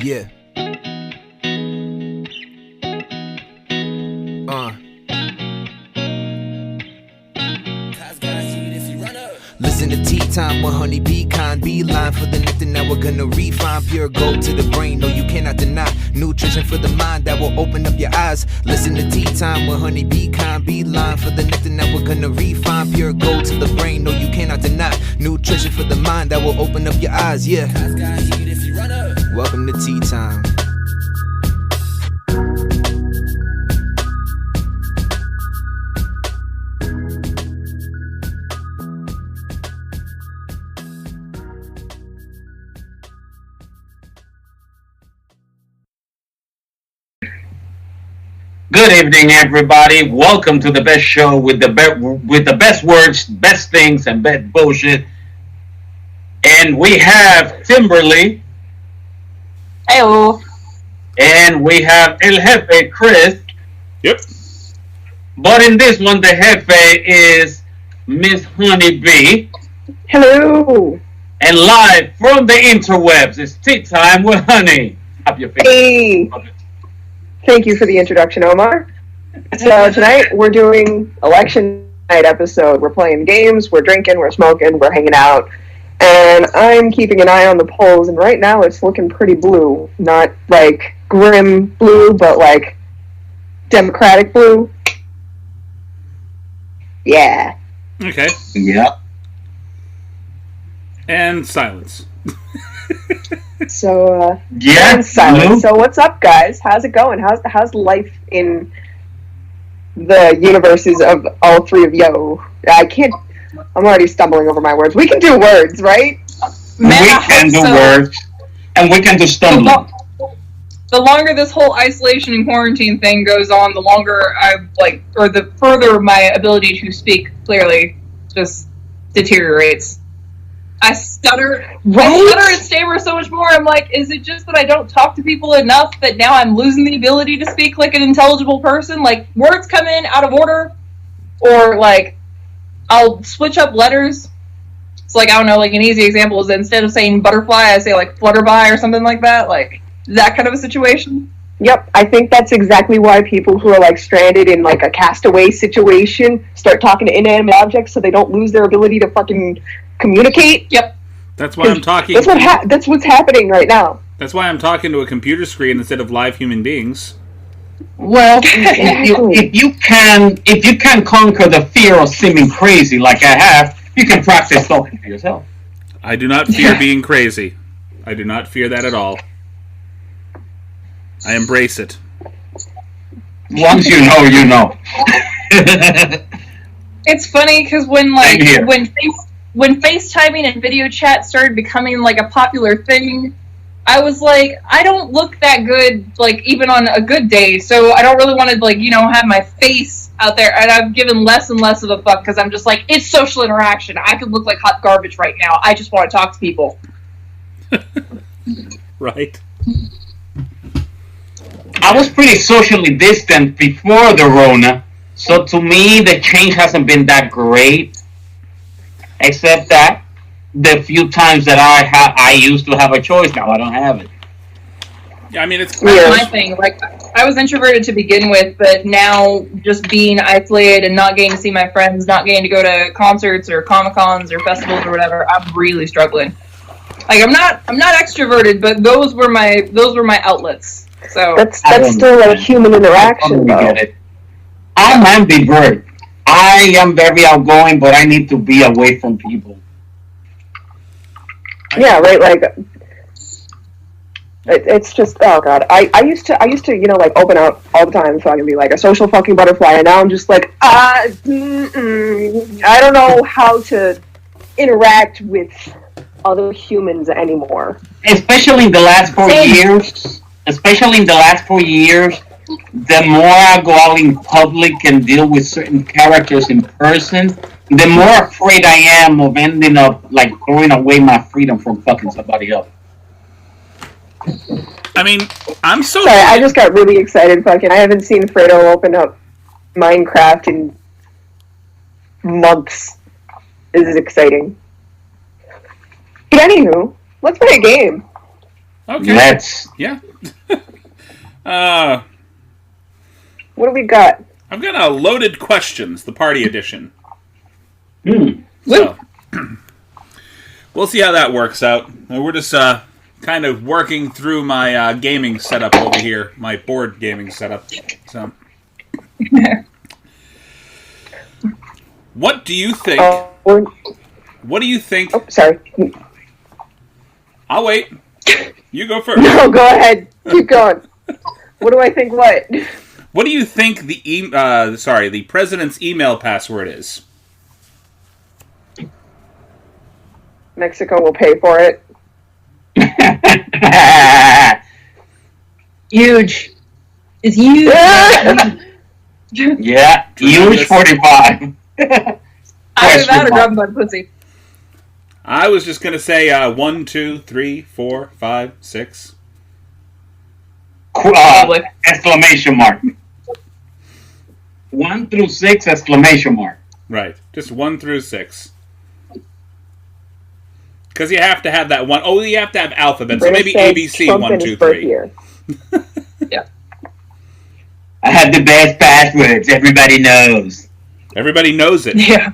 Yeah. Listen to Tea Time with Honey Pecan. Beeline for the nectar, now we're gonna refine. Pure gold to the brain, no you cannot deny. Nutrition for the mind that will open up your eyes. Listen to Tea Time with Honey Pecan. Beeline for the nectar, now we're gonna refine. Pure gold to the brain, no you cannot deny. Nutrition for the mind that will open up your eyes, yeah. Welcome to Tea Time. Good evening, everybody. Welcome to the best show with the best words, best things, and best bullshit. And we have Timberly. Hello. And we have El Jefe, Chris. Yep. But in this one, the Jefe is Miss Honey B. Hello. And live from the interwebs, it's Tea Time with Honey. Up your face. Hey. Thank you for the introduction, Omar. So tonight we're doing election night episode. We're playing games, we're drinking, we're smoking, we're hanging out. And I'm keeping an eye on the polls, and right now it's looking pretty blue. Not like grim blue, but like Democratic blue. Yeah. Okay. Yeah. And silence. So, yeah. Silence. So what's up, guys? How's it going? How's life in the universes of all three of you? I'm already stumbling over my words. We can do words, right? We can do words, and we can do stumbling. The longer this whole isolation and quarantine thing goes on, the longer the further my ability to speak clearly just deteriorates. I stutter and stammer so much more. I'm like, is it just that I don't talk to people enough that now I'm losing the ability to speak like an intelligible person? Like, words come in out of order, or like, I'll switch up letters. So like, I don't know, like an easy example is that instead of saying butterfly, I say like flutterby or something like that. Like, that kind of a situation. Yep, I think that's exactly why people who are like stranded in like a castaway situation start talking to inanimate objects so they don't lose their ability to fucking communicate. Yep. That's why I'm talking. That's what's happening right now. That's why I'm talking to a computer screen instead of live human beings. Well, if you can conquer the fear of seeming crazy like I have, you can practice talking to yourself. I do not fear being crazy. I do not fear that at all. I embrace it. Once you know, you know. It's funny because when FaceTiming and video chat started becoming like a popular thing, I was like, I don't look that good, like even on a good day, so I don't really want to like, have my face out there, and I've given less and less of a fuck because I'm just like, it's social interaction. I could look like hot garbage right now. I just want to talk to people. Right. I was pretty socially distant before the Rona, so to me the change hasn't been that great. Except that the few times that I used to have a choice, now I don't have it. Yeah, I mean, it's my thing. Like, I was introverted to begin with, but now just being isolated and not getting to see my friends, not getting to go to concerts or Comic-Cons or festivals or whatever, I'm really struggling. Like, I'm not extroverted, but those were my outlets. So that's still a human interaction, though. I'm ambivert. I am very outgoing, but I need to be away from people. Yeah, right. Like, it's just, oh god. I used to like open out all the time so I can be like a social fucking butterfly, and now I'm just like, I don't know how to interact with other humans anymore. Especially in the last 4 years. The more I go out in public and deal with certain characters in person, the more afraid I am of ending up like throwing away my freedom from fucking somebody else. I mean, I'm so sorry. I just got really excited. Fucking, I haven't seen Fredo open up Minecraft in months. This is exciting. But anywho, let's play a game. Okay. Let's. Yeah. What do we got? I've got a loaded questions, the party edition. Hmm. So, we'll see how that works out. We're just kind of working through my gaming setup over here, my board gaming setup. So, what do you think? What do you think? Oh, sorry. I'll wait. You go first. No, go ahead. Keep going. What do I think? What? What do you think the president's email password is? Mexico will pay for it. Huge. It's huge. Yeah, huge 45. Either that or grab my pussy. I was just gonna say 1, 2, 3, 4, 5, 6. Exclamation mark. 1 through 6 exclamation mark. Right, just 1 through 6. Because you have to have that one. Oh, you have to have alphabet. So maybe ABC Trump 1, 2, 3. Yeah. I have the best passwords. Everybody knows. Everybody knows it. Yeah.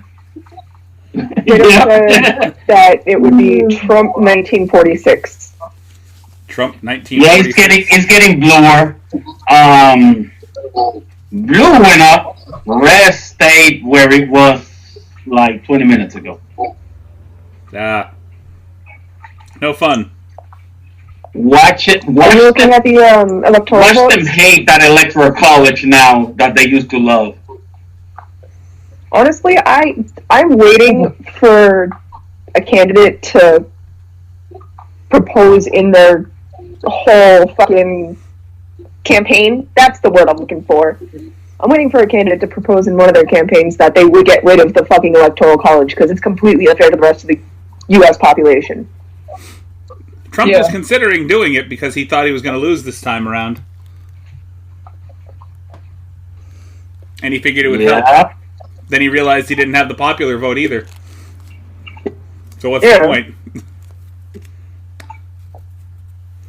Twitter said that it would be Trump 1946. Trump Yeah, 1946. it's getting bluer. Blue went up. Red stayed where it was like 20 minutes ago. No fun. Watch it. Are Watch you looking them, at the electoral watch votes? them hate that electoral college now that they used to love. Honestly, I'm waiting for a candidate to propose in their whole fucking campaign. That's the word I'm looking for. I'm waiting for a candidate to propose in one of their campaigns that they would get rid of the fucking electoral college because it's completely unfair to the rest of the U.S. population. Trump was considering doing it because he thought he was going to lose this time around. And he figured it would help. Then he realized he didn't have the popular vote either. So what's the point?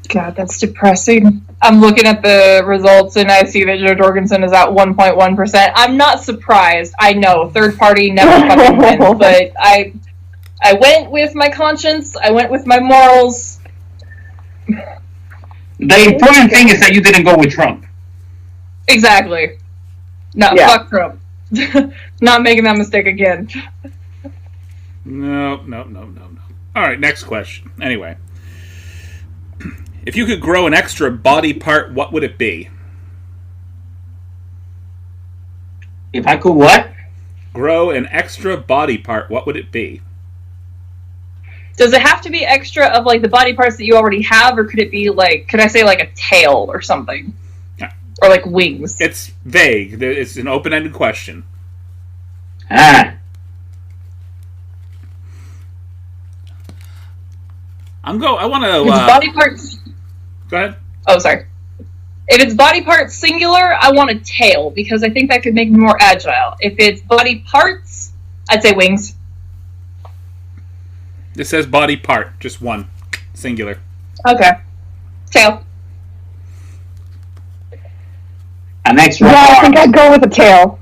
God, that's depressing. I'm looking at the results and I see that Joe Jorgensen is at 1.1%. I'm not surprised. I know, third party never fucking wins, but I went with my conscience. I went with my morals. The important thing is that you didn't go with Trump. Exactly. No, fuck Trump. Not making that mistake again. No. All right, next question. Anyway. If you could grow an extra body part, what would it be? If I could what? Grow an extra body part, what would it be? Does it have to be extra of like the body parts that you already have, or could it be like, could I say like a tail or something? Yeah. Or like wings? It's vague. It's an open-ended question. Ah. I want to... body parts... Go ahead. Oh, sorry. If it's body parts singular, I want a tail, because I think that could make me more agile. If it's body parts, I'd say wings. It says body part, just one. Singular. Okay. Tail. An extra Yeah, I think arm. I'd go with a tail.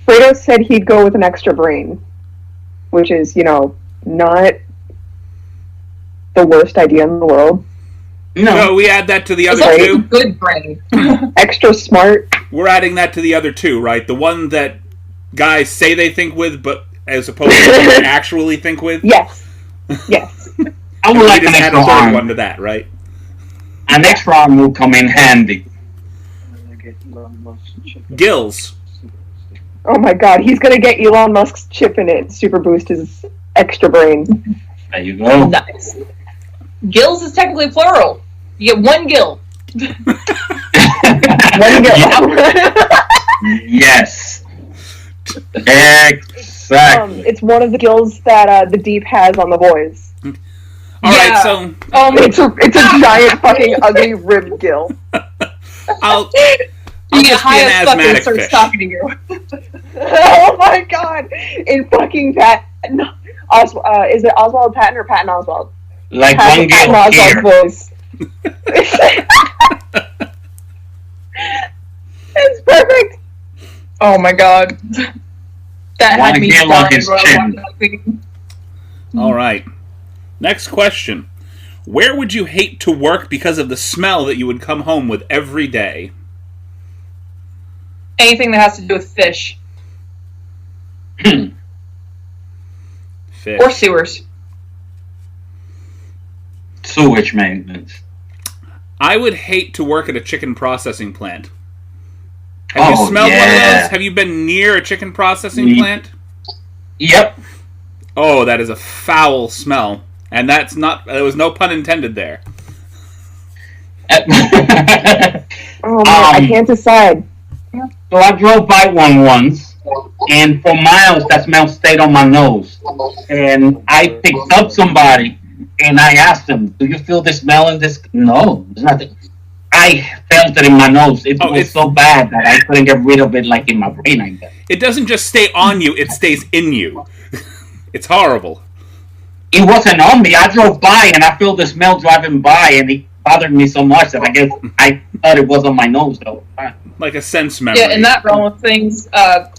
Fredo said he'd go with an extra brain, which is, not the worst idea in the world. No, we add that to the other It's two. a good brain. Extra smart. We're adding that to the other two, right? The one that guys say they think with, but as opposed to what they actually think with. Yes. Yes. I would like we an just add extra a third arm. one to that, right? An extra arm will come in handy. Gills. Oh my god, he's gonna get Elon Musk's chip in it. Super boost his extra brain. There you go. Nice. Gills is technically plural. You get one gill. One gill. Yes. Exactly. It's one of the gills that the Deep has on the boys. All right, so It's a giant fucking ugly ribbed gill. I'll You get just be high an as fuck and it asthmatic starts fish. talking to you. Oh my god! In fucking Patton, is it Oswald Patton or Patton Oswald? Like has one Pat girl Oswalt's here. voice. It's perfect. Oh my god. That One had me hair on dying his while I chin. watched that scene. All right. Next question. Where would you hate to work because of the smell that you would come home with every day? Anything that has to do with fish. Fish. Or sewers. Sewage maintenance. I would hate to work at a chicken processing plant. Have you Oh, smelled one of yeah. those? Have you been near a chicken processing Ye- plant? Yep. Oh, that is a foul smell. And that's not... There was no pun intended there. Oh man, I can't decide. So I drove by one once, and for miles that smell stayed on my nose. And I picked up somebody, and I asked them, "Do you feel the smell in this?" No, there's nothing. I felt it in my nose. It was so bad that I couldn't get rid of it, like in my brain, I guess. It doesn't just stay on you, it stays in you. It's horrible. It wasn't on me. I drove by, and I felt the smell driving by, and it bothered me so much that I guess I thought it was on my nose, though. Like a sense memory. Yeah, in that realm of things,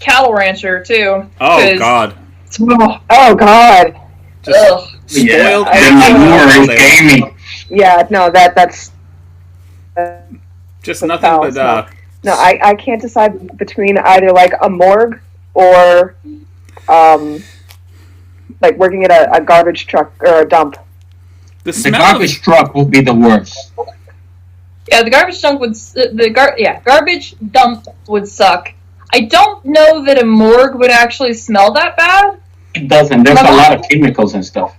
cattle rancher too. Oh, 'cause- God. Oh god. Just Ugh. spoiled. The manure is gamey. Yeah, no, that's Just the nothing foul but... smell. No, I can't decide between either like a morgue or like working at a garbage truck or a dump. the The smell garbage truck would be the worst. Yeah, the garbage dump would garbage dump would suck. I don't know that a morgue would actually smell that bad. It doesn't. There's a lot of chemicals and stuff.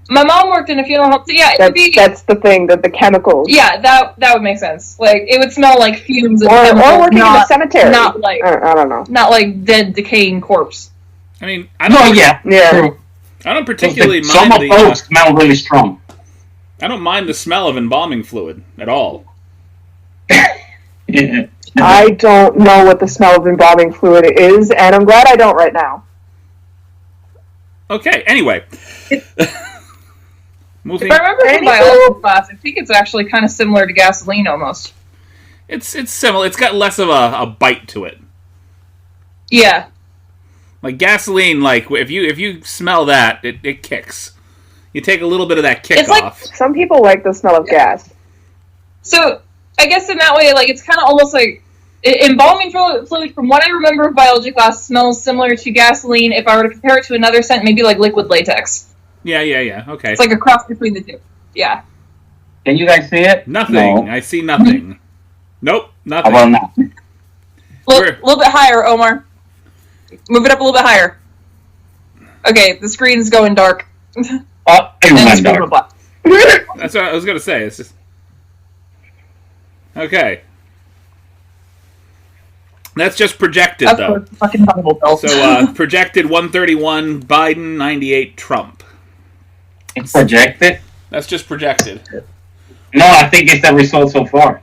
My mom worked in a funeral home, so yeah, it would be. That's the thing, that the chemicals. Yeah, that would make sense. Like it would smell like fumes and Or chemicals, working in a cemetery. not like I don't know. not like dead decaying corpse. I mean, I don't, No, yeah. Yeah. True. I don't particularly Some mind of the... those smell really strong. I don't mind the smell of embalming fluid at all. I don't know what the smell of embalming fluid is, and I'm glad I don't right now. Okay, anyway. Moving... If I remember from biology class, I think it's actually kind of similar to gasoline almost. It's similar. It's got less of a bite to it. Yeah. Like gasoline, like if you smell that, it kicks. You take a little bit of that kick It's like- off. Some people like the smell of gas. So I guess in that way, like it's kind of almost like embalming fluid. From what I remember of biology class, smells similar to gasoline. If I were to compare it to another scent, maybe like liquid latex. Yeah. Okay. It's like a cross between the two. Yeah. Can you guys see it? Nothing. No. I see nothing. Nope. How Nothing. about now? A little bit higher, Omar. Move it up a little bit higher. Okay, the screen's going dark. Oh, it And the went screen dark. went black. That's what I was gonna say. It's just okay. That's just projected, That's though. a fucking Bible belt. So projected 131 Biden, 98 Trump. It's projected? That's just projected. No, I think it's the result so far.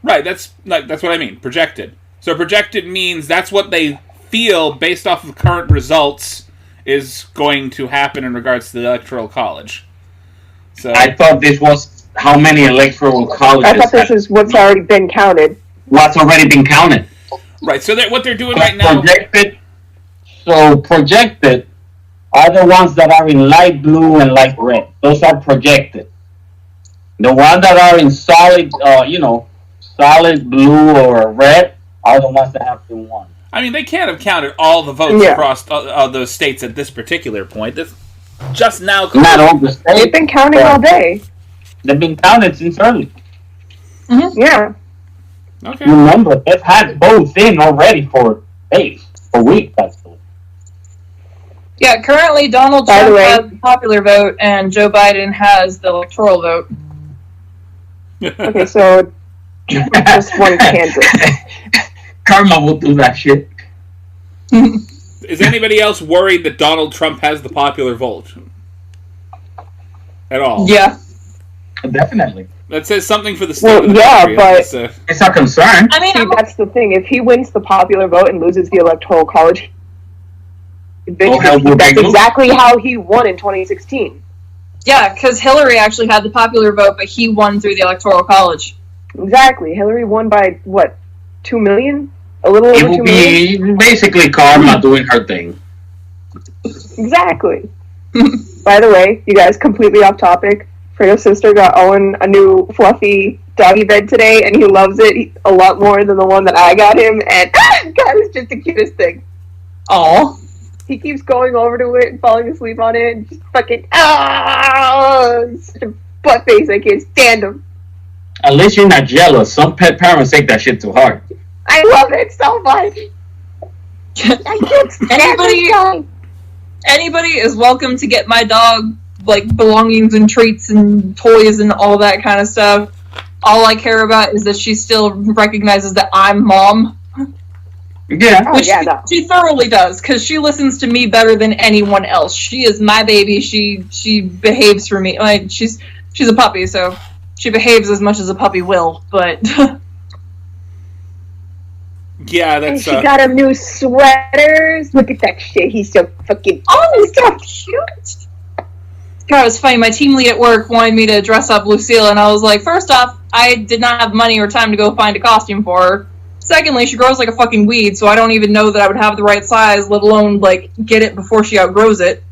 Right. That's what I mean. Projected. So projected means that's what they feel based off of current results is going to happen in regards to the Electoral College. So I thought this was how many electoral colleges I thought this is what's already been counted. what's already been counted. right. So what they're doing right now. Projected are the ones that are in light blue and light red. Those are projected. The ones that are in solid, solid blue or red are the ones that have been won. I mean, they can't have counted all the votes Yeah. across those states at this particular point. This just now. Not all the They've states. been counting all day. They've been counted since early. Yeah. Okay. Remember, they've had votes in already for days, for weeks, actually. Yeah, currently Donald By the Trump way- has the popular vote and Joe Biden has the electoral vote. Okay, so just one Kansas. Karma will do that shit. Is anybody else worried that Donald Trump has the popular vote? At all? Yeah. Definitely. That says something for the state Well, of the yeah, country. but- That's, It's a concern. I mean, See, that's the thing. If he wins the popular vote and loses the electoral college, hell will break that's loose. exactly how he won in 2016. Yeah, because Hillary actually had the popular vote, but he won through the Electoral College. Exactly. Hillary won by, what, 2 million? A little It over will 2 million? be basically karma doing her thing. Exactly. By the way, you guys, completely off topic. Fredo's sister got Owen a new fluffy doggy bed today, and he loves it a lot more than the one that I got him, and God, it's just the cutest thing. Aw. He keeps going over to it and falling asleep on it, and just fucking, such a butt face, I can't stand him. At least you're not jealous. Some pet parents take that shit too hard. I love it so much. I can't stand this guy. Anybody is welcome to get my dog, like, belongings and treats and toys and all that kind of stuff. All I care about is that she still recognizes that I'm mom. Yeah. Oh, Which yeah, no. she thoroughly does, because she listens to me better than anyone else. She is my baby. She behaves for me. Like, she's a puppy, so she behaves as much as a puppy will, but... Yeah, And that's she got him new sweaters. Look at that shit. He's so fucking... Oh, he's so cute! God, it was funny. My team lead at work wanted me to dress up Lucille, and I was like, first off, I did not have money or time to go find a costume for her. Secondly, she grows like a fucking weed, so I don't even know that I would have the right size, let alone, like, get it before she outgrows it.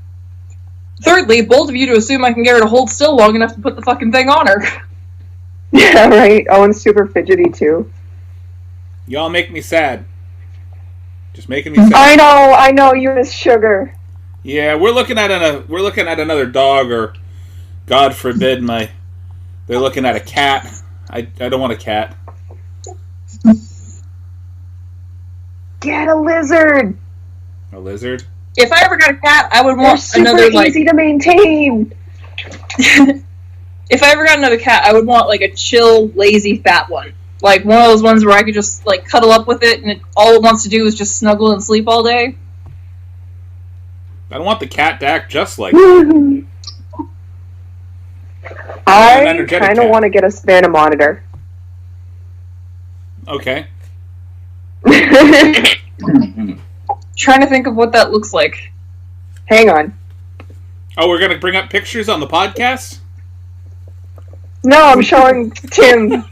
Thirdly, bold of you to assume I can get her to hold still long enough to put the fucking thing on her. Yeah, right. Owen's super fidgety, too. y'all make me sad. Just making me sad. I know, you miss sugar. Yeah, we're looking at another dog, or God forbid, they're looking at a cat. I don't want a cat. Get a lizard. A lizard? If I ever got a cat, I would They're want super another, like... easy to maintain. If I ever got another cat, I would want, like, a chill, lazy, fat one. Like, one of those ones where I could just, like, cuddle up with it, and all it wants to do is just snuggle and sleep all day. I don't want the cat to act just like I energetic kind of cat. want to get a Savannah monitor. Okay. Trying to think of what that looks like. Hang on. Oh, we're gonna bring up pictures on the podcast? No, I'm showing Tim.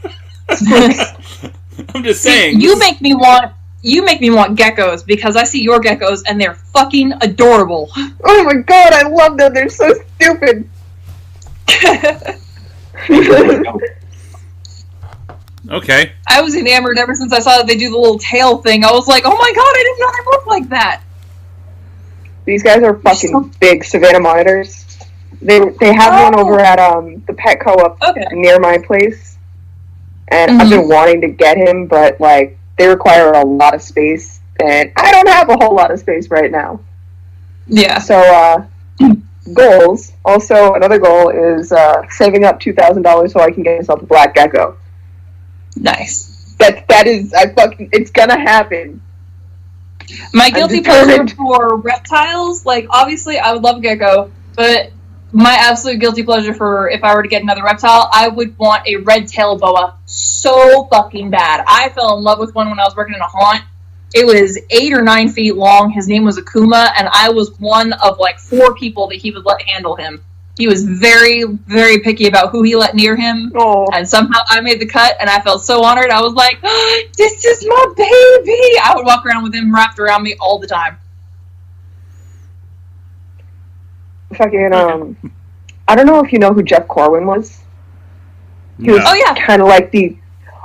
I'm just saying. You make me want geckos, because I see your geckos and they're fucking adorable. Oh my god, I love them. They're so stupid. Okay. I was enamored ever since I saw that they do the little tail thing. I was like, oh my god, I didn't know they looked like that. These guys are fucking big Savannah monitors. They have one over at the Petco up near my place, and I've been wanting to get him, but like they require a lot of space, and I don't have a whole lot of space right now. Yeah. So goals. Also, another goal is saving up $2,000 so I can get myself a black gecko. Nice. It's gonna happen. My guilty pleasure for reptiles, like, obviously I would love a gecko, but my absolute guilty pleasure for if I were to get another reptile, I would want a red-tailed boa so fucking bad. I fell in love with one when I was working in a haunt. It was 8 or 9 feet long. His name was Akuma, and I was one of, like, 4 people that he would let handle him. He was very, very picky about who he let near him, and somehow I made the cut, and I felt so honored. I was like, oh, this is my baby! I would walk around with him wrapped around me all the time. Fucking, I don't know if you know who Jeff Corwin was. He was kind of like the,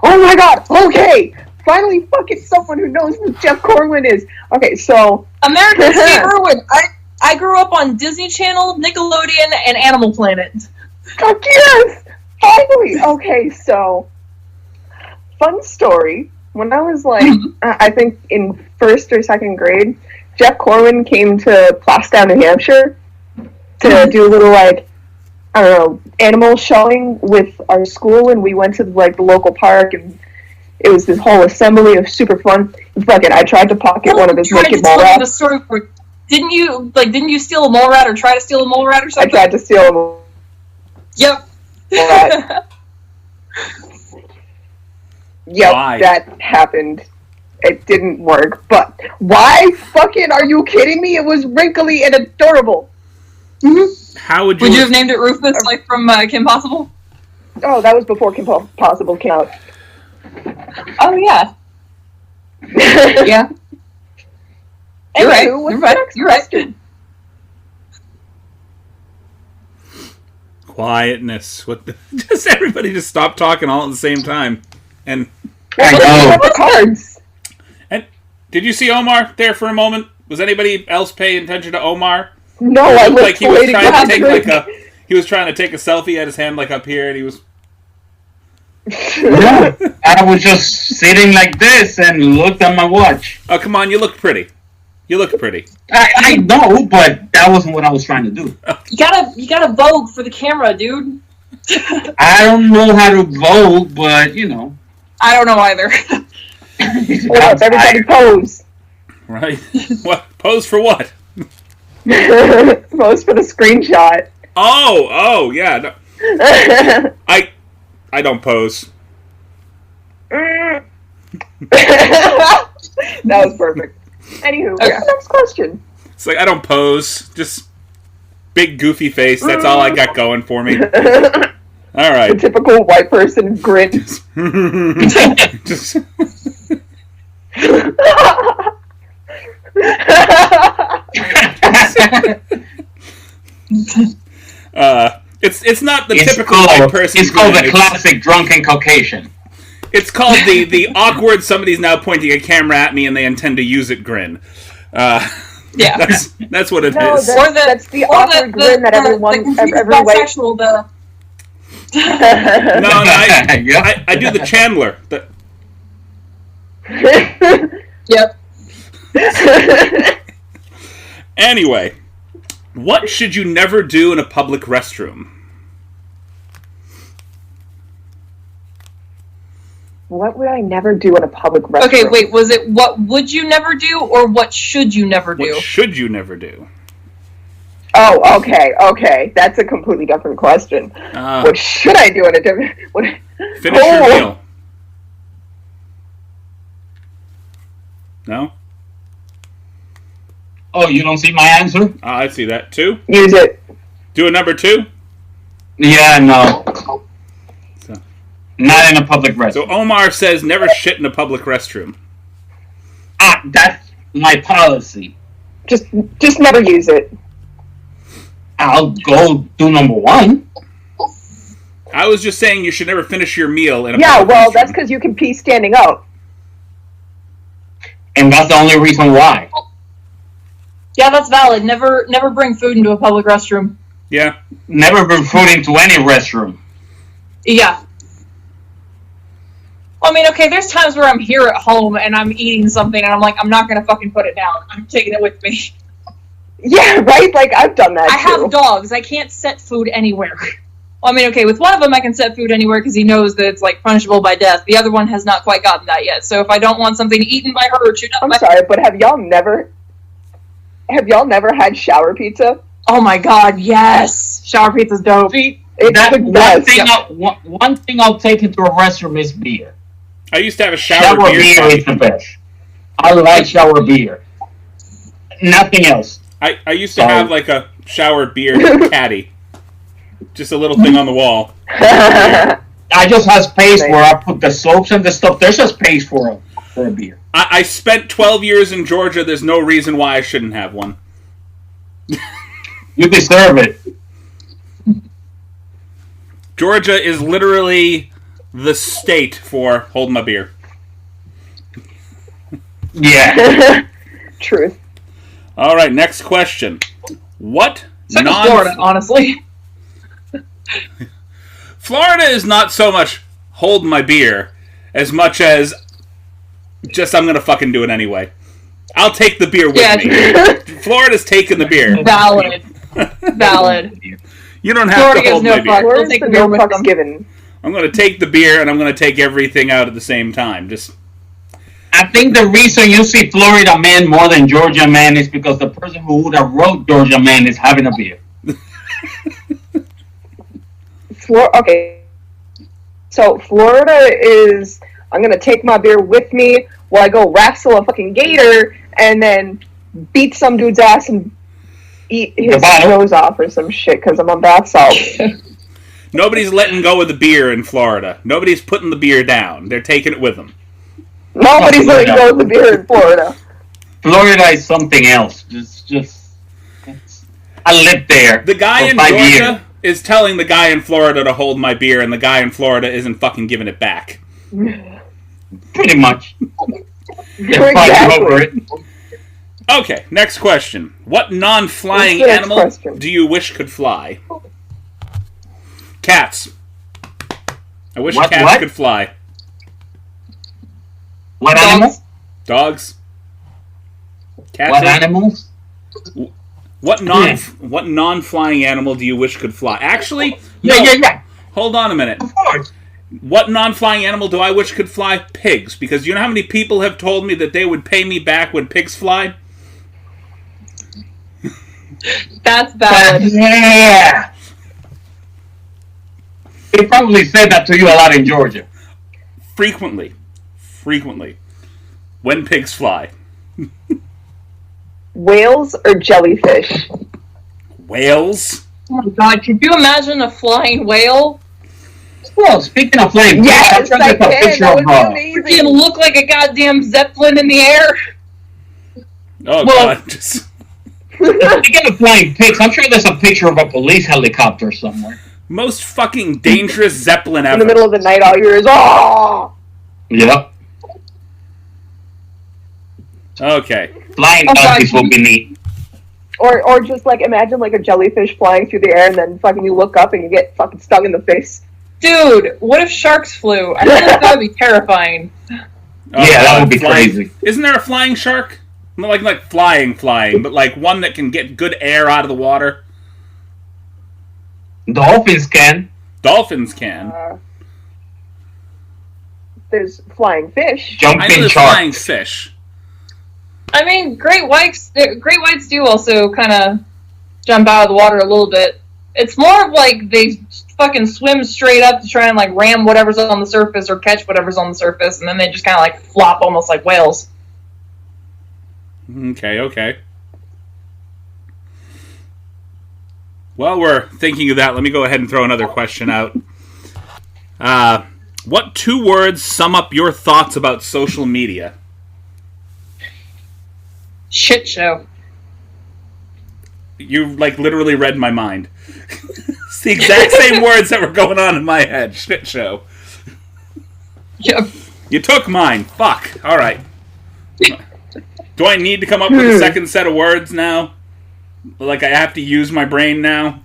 oh my god, okay! Finally fucking someone who knows who Jeff Corwin is! Okay, so... American Steve Irwin! I grew up on Disney Channel, Nickelodeon, and Animal Planet. Fuck yes! Finally! Okay, so... Fun story. When I was like, I think in 1st or 2nd grade, Jeff Corwin came to Plastown, New Hampshire to do a little, like, I don't know, animal showing with our school, and we went to, like, the local park, and it was this whole assembly of super fun. Fucking, I tried to pocket one of his naked mole rats. Didn't you steal a mole rat or try to steal a mole rat or something? I tried to steal a mole Yep. rat. Yep, Why? that happened. It didn't work, but why fucking are you kidding me? It was wrinkly and adorable. Mm-hmm. How would you have named it Rufus, like from Kim Possible? Oh, that was before Kim Possible came out. Oh, yeah. Yeah. You're right. You're right. Quietness. What? Just everybody just stop talking all at the same time. And I know. The cards. And did you see Omar there for a moment? Was anybody else paying attention to Omar? No, I was Like he was waiting trying to for take drink. he was trying to take a selfie, had his hand like up here, and he was. Yeah, I was just sitting like this and looked at my watch. Oh, come on! You look pretty. You look pretty. I know, but that wasn't what I was trying to do. You gotta vogue for the camera, dude. I don't know how to vote, but you know. I don't know either. Hold up, everybody pose. Right? What? Pose for what? Pose for the screenshot. Oh, yeah. No. I don't pose. That was perfect. Anywho, Okay. what's the next question? It's like I don't pose. Just big goofy face. That's all I got going for me. All The right. typical white person grin. Just it's not the typical white person. It's called grin. the classic drunken Caucasian. It's called the awkward. Somebody's now pointing a camera at me and they intend to use it. Grin. Yeah. That's what it No, is. that's the awkward grin that everyone, every white. Sexual, the No, Yeah. I do the Chandler. Yep. Anyway, what should you never do in a public restroom? What would I never do in a public restroom? Okay, wait, was it what would you never do or what should you never do? What should you never do? Oh, okay. That's a completely different question. What should I do in a different... Finish your meal. No? Oh, you don't see my answer? I see that. 2? Use it. Do a number 2? Yeah, no. So- Not in a public So restroom. Omar says never shit in a public restroom. That's my policy. Just never use it. I'll go do number 1. I was just saying you should never finish your meal in a Yeah, public well, restroom. that's because you can pee standing up. And that's the only reason why. Yeah, that's valid. Never bring food into a public restroom. Yeah. Never bring food into any restroom. Yeah. I mean, okay, there's times where I'm here at home and I'm eating something and I'm like, I'm not gonna fucking put it down. I'm taking it with me. Yeah, right? Like, I've done that, I have dogs. I can't set food anywhere. Well, I mean, okay, with one of them I can set food anywhere because he knows that it's, like, punishable by death. The other one has not quite gotten that yet. So if I don't want something eaten by her or chewed up I'm by sorry, but have y'all never had shower pizza? Oh my god, yes! Shower pizza's dope. See, It's that the best. one thing I'll take into a restroom is beer. I used to have a shower Shower beer. beer is the best. I like shower beer. Nothing else. I used to have like a shower beer caddy. Just a little thing on the wall. I just have space where I put the soaps and the stuff. There's a space for a beer. I spent 12 years in Georgia. There's no reason why I shouldn't have one. You deserve it. Georgia is literally the state for hold my beer. Yeah. Truth. All right, next question. What It's like Florida, honestly. Florida is not so much hold my beer as much as just I'm going to fucking do it anyway. I'll take the beer with me. Florida's taking the beer. Valid. Valid. You don't have Florida to gives hold no my fuck. beer. We'll Where's take the the beer no with fucks them. given? I'm going to take the beer and I'm going to take everything out at the same time. Just I think the reason you see Florida man more than Georgia man is because the person who would have wrote Georgia man is having a beer. Okay. So Florida is, I'm going to take my beer with me while I go wrestle a fucking gator and then beat some dude's ass and eat his bottle. nose off or some shit because I'm on bath salts. Nobody's letting go of the beer in Florida. Nobody's putting the beer down. They're taking it with them. Nobody's letting go of the beer in Florida. Florida is something else. I lived there. The guy for in 5 Georgia years. is telling the guy in Florida to hold my beer, and the guy in Florida isn't fucking giving it back. Pretty much. They're fighting over it. Okay, next question. What non-flying What's the next animal question? do you wish could fly? Cats. I wish What- cats what? could fly. What Dogs. animal? Dogs. Cats. What animals? What non-flying animal do you wish could fly? Actually, Yeah. hold on a minute. Of course. What non-flying animal do I wish could fly? Pigs. Because you know how many people have told me that they would pay me back when pigs fly? That's valid. Yeah. They probably said that to you a lot in Georgia. Frequently. When pigs fly. Whales or jellyfish? Whales? Oh my god, could you imagine a flying whale? Well, speaking of flying, Yes, I'm I trying to take a can. picture That of would be amazing. It can look like a goddamn zeppelin in the air. Oh, Well- God. Just, Speaking of flying pigs, I'm sure there's a picture of a police helicopter somewhere. most fucking dangerous Zeppelin ever. In the middle of the night, all you hear is, oh! Yep. Okay. Flying Oh, donkeys God. will be neat. Or just like imagine like a jellyfish flying through the air and then fucking you look up and you get fucking stung in the face. Dude, what if sharks flew? I feel like that would be terrifying. Oh, Yeah, that would be flying- crazy. Isn't there a flying shark? Not like flying, but like one that can get good air out of the water. Dolphins can. Dolphins can. There's flying fish. I know Jumping there's shark. flying fish. I mean, great whites do also kind of jump out of the water a little bit. It's more of like they fucking swim straight up to try and like ram whatever's on the surface or catch whatever's on the surface, and then they just kind of like flop almost like whales. Okay. While we're thinking of that, let me go ahead and throw another question out. What 2 words sum up your thoughts about social media? Shit show. You like literally read my mind. It's the exact same words that were going on in my head. Shit show. Yep. You took mine. Fuck. All right. Do I need to come up with a second set of words now? Like I have to use my brain now?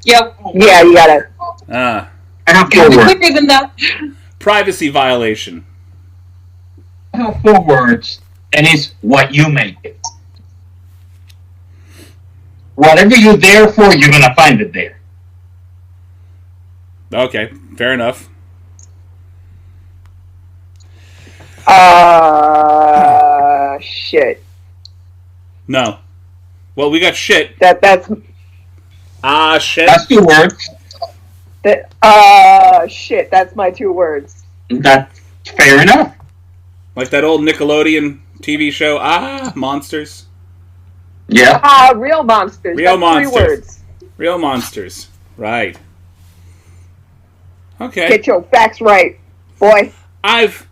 Yep. Yeah, you gotta. I have It'll 4 be words. quicker than that. Privacy violation. I have 4 words, and it's what you make it. Whatever you're there for, you're gonna find it there. Okay, fair enough. Shit. No. Well, we got shit. That's Shit. That's 2 words. shit. That's my 2 words. That's fair enough. Like that old Nickelodeon TV show. Monsters. Yeah. Real monsters. Real That's monsters. 3 words. Real monsters. Right. Okay. Get your facts right, boy. I've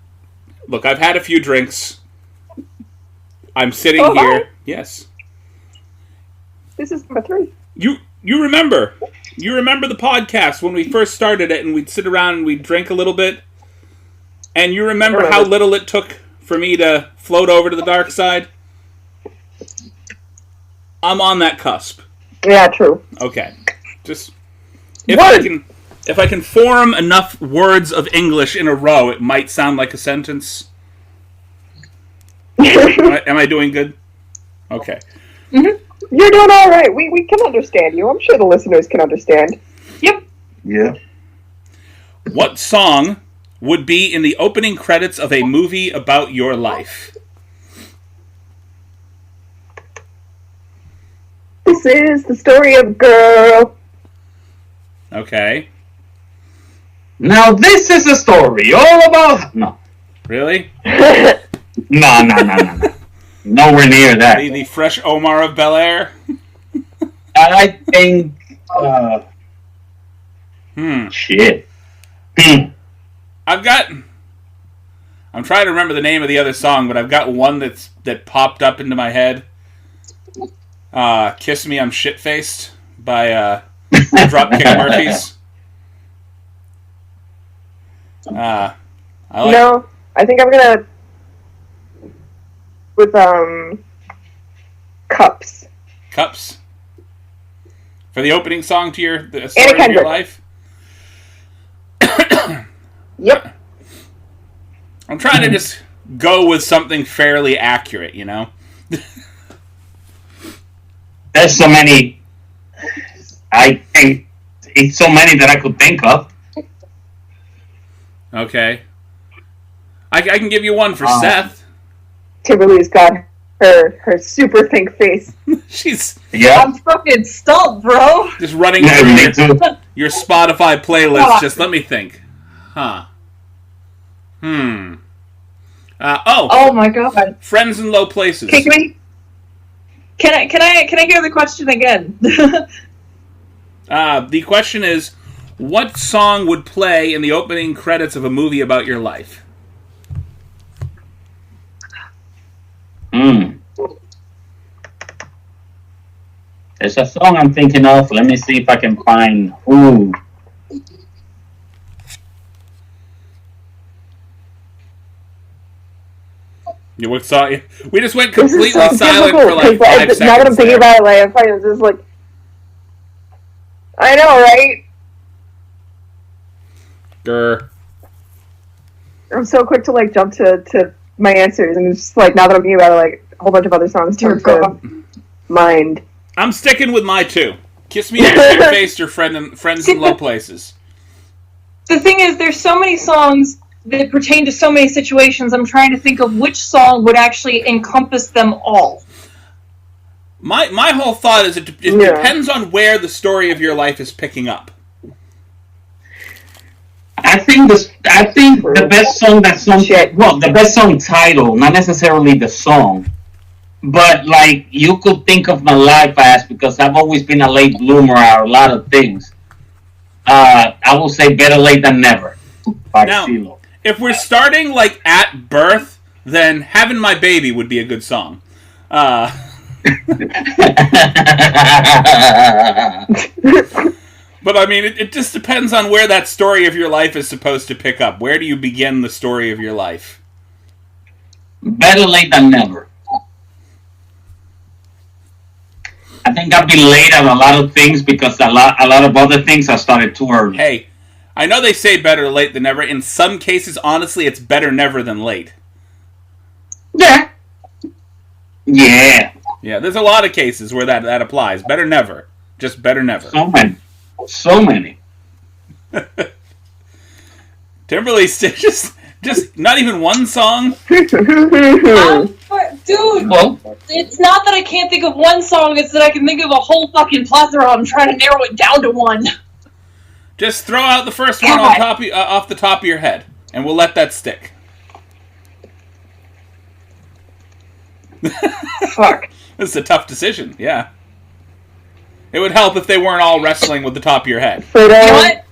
had a few drinks. I'm sitting Oh, here. hi. Yes. This is number 3. You remember the podcast when we first started it and we'd sit around and we'd drink a little bit? And you remember how little it took for me to float over to the dark side? I'm on that cusp. Yeah, true. Okay. Just if I can form enough words of English in a row, it might sound like a sentence. Am I doing good? Okay. You're doing all right. We can understand you. I'm sure the listeners can understand. Yep. Yeah. What song would be in the opening credits of a movie about your life? This is the story of a girl. Okay. Now this is a story all about... No. Really? No. Nowhere near that. The fresh Omar of Bel Air? I think. Shit. I'm trying to remember the name of the other song, but I've got one that popped up into my head. "Kiss Me, I'm Shit-Faced" by Dropkick Murphys. I think I'm gonna with Cups. Cups for the opening song to the story of your life. Yep. I'm trying to just go with something fairly accurate, you know? There's so many. I think it's so many that I could think of. Okay. I can give you one for Seth. Timberly's got her super think face. She's I'm fucking stumped, bro. just running through your Spotify playlist. Just let me think. Huh. Oh my god. Friends in Low Places. Okay, can I hear the question again? The question is, what song would play in the opening credits of a movie about your life? There's a song I'm thinking of. Let me see if I can find who. We just went completely silent for like 5 seconds. Now that I'm thinking about it, like, I'm probably just like, I know, right? Grr. I'm so quick to like jump to my answers, and it's just like now that I'm thinking about it, like a whole bunch of other songs come to mind. I'm sticking with my two. Kiss Me, I'm Shit-Faced, or Friends in Low Places. The thing is, there's so many songs that pertain to so many situations. I'm trying to think of which song would actually encompass them all. My whole thought is it depends on where the story of your life is picking up. I think the best song the best song title, not necessarily the song, but like you could think of my life as, because I've always been a late bloomer at a lot of things. I will say "Better Late Than Never" by CeeLo. If we're starting like at birth, then "Having My Baby" would be a good song. But I mean, it just depends on where that story of your life is supposed to pick up. Where do you begin the story of your life? Better late than never. I think I've been late on a lot of things because a lot of other things I started too early. Hey, I know they say better late than never. In some cases, honestly, it's better never than late. Yeah. Yeah. Yeah, there's a lot of cases where that applies. Better never. Just better never. So many. Timberly's just not even one song? Dude, it's not that I can't think of one song, it's that I can think of a whole fucking plethora. I'm trying to narrow it down to one. Just throw out the first one off the top of your head, and we'll let that stick. Fuck. This is a tough decision, yeah. It would help if they weren't all wrestling with the top of your head. You know what?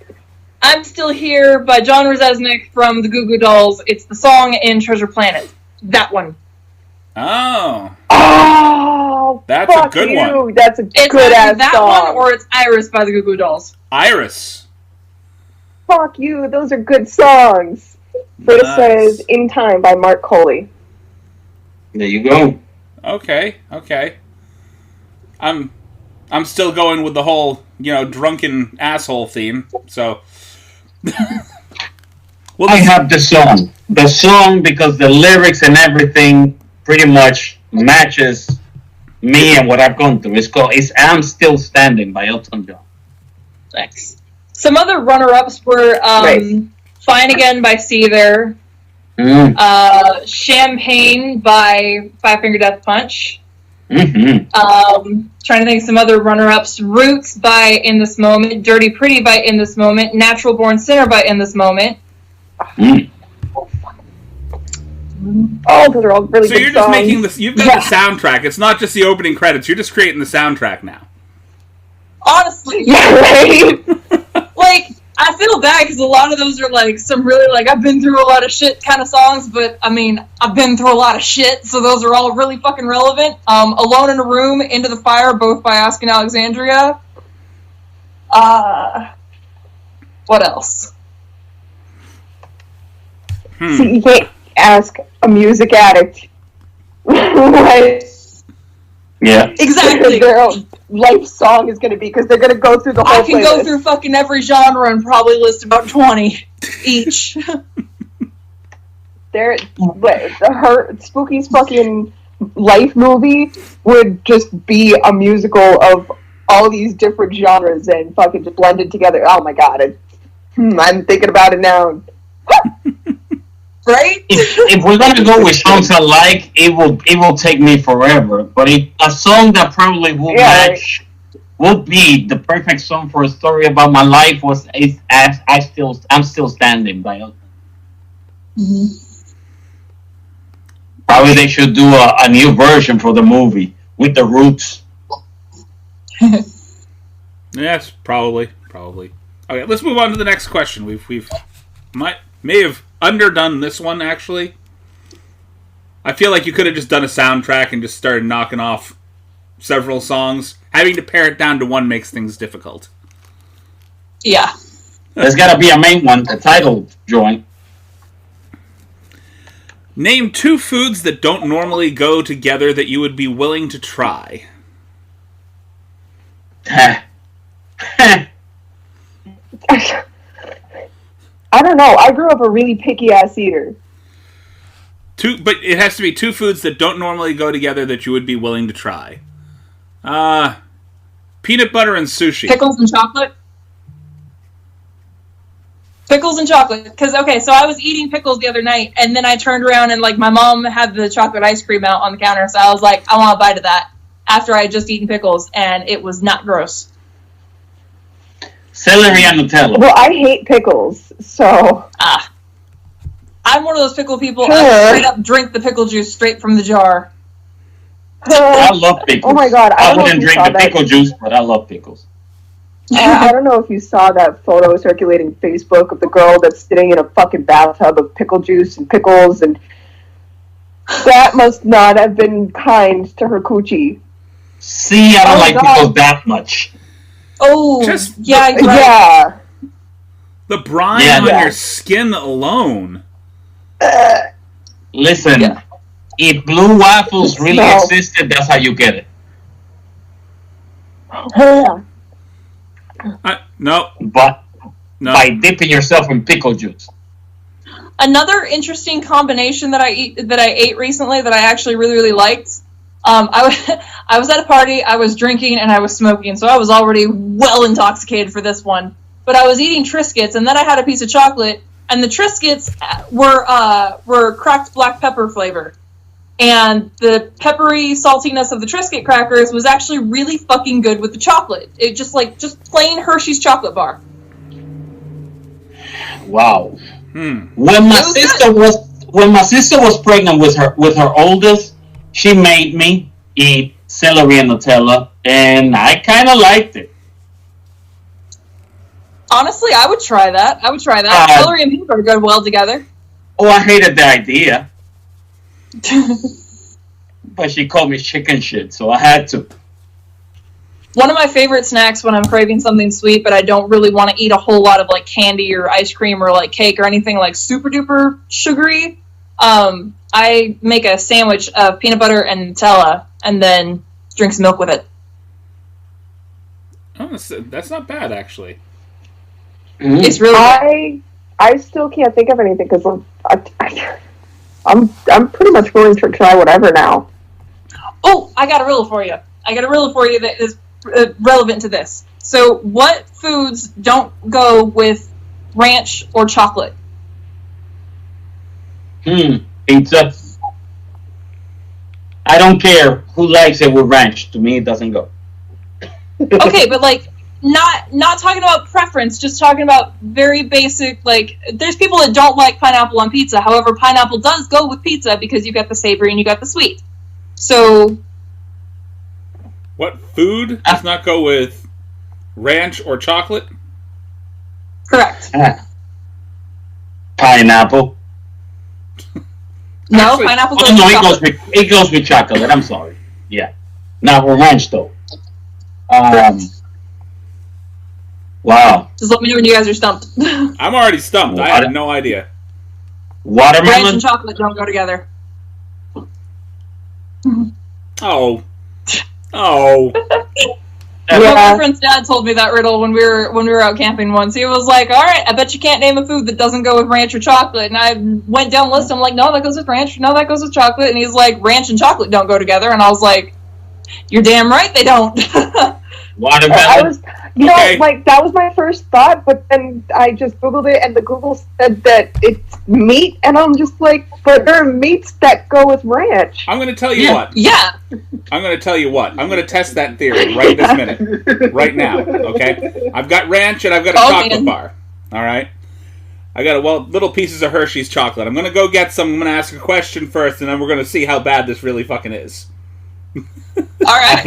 I'm Still Here by John Rzeznik from the Goo Goo Dolls. It's the song in Treasure Planet. That one. Oh. Oh! That's a good one. That's a good ass that song. One or it's Iris by the Goo Goo Dolls. Iris. Fuck you, those are good songs. Freda says In Time by Mark Coley. There you go. Okay. I'm still going with the whole, drunken asshole theme, so... I have the song. The song, because the lyrics and everything pretty much matches me and what I've gone through. It's I'm Still Standing by Elton John. Thanks. Some other runner-ups were Fine Again by Seether, Champagne by Five Finger Death Punch. Mm-hmm. Trying to think of some other runner-ups. Roots by In This Moment, Dirty Pretty by In This Moment, Natural Born Sinner by In This Moment. Oh, those are all really good songs. So you're just making this, you've got the soundtrack. It's not just the opening credits. You're just creating the soundtrack now. Honestly. Yeah, right? Like, I feel bad because a lot of those are like some really like I've been through a lot of shit kind of songs, but I mean I've been through a lot of shit, so those are all really fucking relevant. Alone in a Room, Into the Fire, both by Asking Alexandria. What else? See, you can't ask a music addict what Yeah. Exactly. their own life song is going to be, because they're going to go through the whole I can go playlist. through fucking every genre and probably list about 20 each. Her Spooky's fucking life movie would just be a musical of all these different genres and fucking just blended together. Oh my god. I'm thinking about it now. Right? If we're gonna go with songs I like, it will take me forever. But a song that probably will match, will be the perfect song for a story about my life I'm still standing by it. Probably they should do a new version for the movie with the Roots. Yes, probably. Okay, let's move on to the next question. We've may have underdone this one, actually. I feel like you could have just done a soundtrack and just started knocking off several songs. Having to pare it down to one makes things difficult. Yeah. There's gotta be a main one, the title joint. Name 2 foods that don't normally go together that you would be willing to try. I don't know. I grew up a really picky ass eater. But it has to be 2 foods that don't normally go together that you would be willing to try. Peanut butter and sushi. Pickles and chocolate? Pickles and chocolate. Because, okay, so I was eating pickles the other night, and then I turned around and, like, my mom had the chocolate ice cream out on the counter, so I was like, I want a bite of that. After I had just eaten pickles, and it was not gross. Celery and Nutella. Well, I hate pickles, so... I'm one of those pickle people. Sure. I straight up drink the pickle juice straight from the jar. I love pickles. Oh my god, I don't know wouldn't if you drink saw the that. pickle juice, but I love pickles. I don't know if you saw that photo circulating Facebook of the girl that's sitting in a fucking bathtub of pickle juice and pickles, and that must not have been kind to her coochie. See, I don't Oh, like God. pickles that much. Oh, Just yeah, you're right. Yeah. The brine Yeah. on Yeah. your skin alone. Listen, Yeah. if blue waffles really No. existed, that's how you get it. No. But by dipping yourself in pickle juice. Another interesting combination that I ate recently that I actually really, really liked. I was at a party, I was drinking, and I was smoking, so I was already well intoxicated for this one. But I was eating Triscuits, and then I had a piece of chocolate, and the Triscuits were cracked black pepper flavor. And the peppery saltiness of the Triscuit crackers was actually really fucking good with the chocolate. It just plain Hershey's chocolate bar. Wow. Hmm. When my was sister was pregnant with her oldest, she made me eat celery and Nutella, and I kind of liked it. Honestly, I would try that. Celery and peanut butter go well together. Oh, I hated the idea, but she called me chicken shit, so I had to. One of my favorite snacks when I'm craving something sweet, but I don't really want to eat a whole lot of like candy or ice cream or like cake or anything like super duper sugary. I make a sandwich of peanut butter and Nutella and then drink some milk with it. Oh, that's not bad, actually. Mm. It's really good. I still can't think of anything because I'm pretty much willing to try whatever now. Oh, I got a riddle for you. That is relevant to this. So, what foods don't go with ranch or chocolate? Pizza. I don't care who likes it with ranch. To me, it doesn't go. Okay, but like not talking about preference, just talking about very basic. Like, there's people that don't like pineapple on pizza. However, pineapple does go with pizza because you got the savory and you got the sweet. So, What food does not go with ranch or chocolate? Correct. Pineapple. No, Actually- pineapple Oh, goes no, with it goes chocolate. with chocolate. I'm sorry. Yeah, not with ranch though. Wow. Just let me know when you guys are stumped. I'm already stumped. I have no idea. Ranch Watermelon. and chocolate don't go together. Oh. Oh. My Yeah. boyfriend's dad told me that riddle when we were out camping once. He was like, "All right, I bet you can't name a food that doesn't go with ranch or chocolate." And I went down the list. I'm like, "No, that goes with ranch. No, that goes with chocolate." And he's like, "Ranch and chocolate don't go together." And I was like, "You're damn right they don't." Watermelon. I was, Okay. like that was my first thought, but then I just googled it, and the Google said that it's meat, and I'm just like, but there are meats that go with ranch. I'm going to tell you what. Yeah. I'm going to tell you what. I'm going to test that theory right this minute. Right now. Okay? I've got ranch and I've got a chocolate man. bar. All right? I got little pieces of Hershey's chocolate. I'm going to go get some. I'm going to ask a question first, and then we're going to see how bad this really fucking is. All right.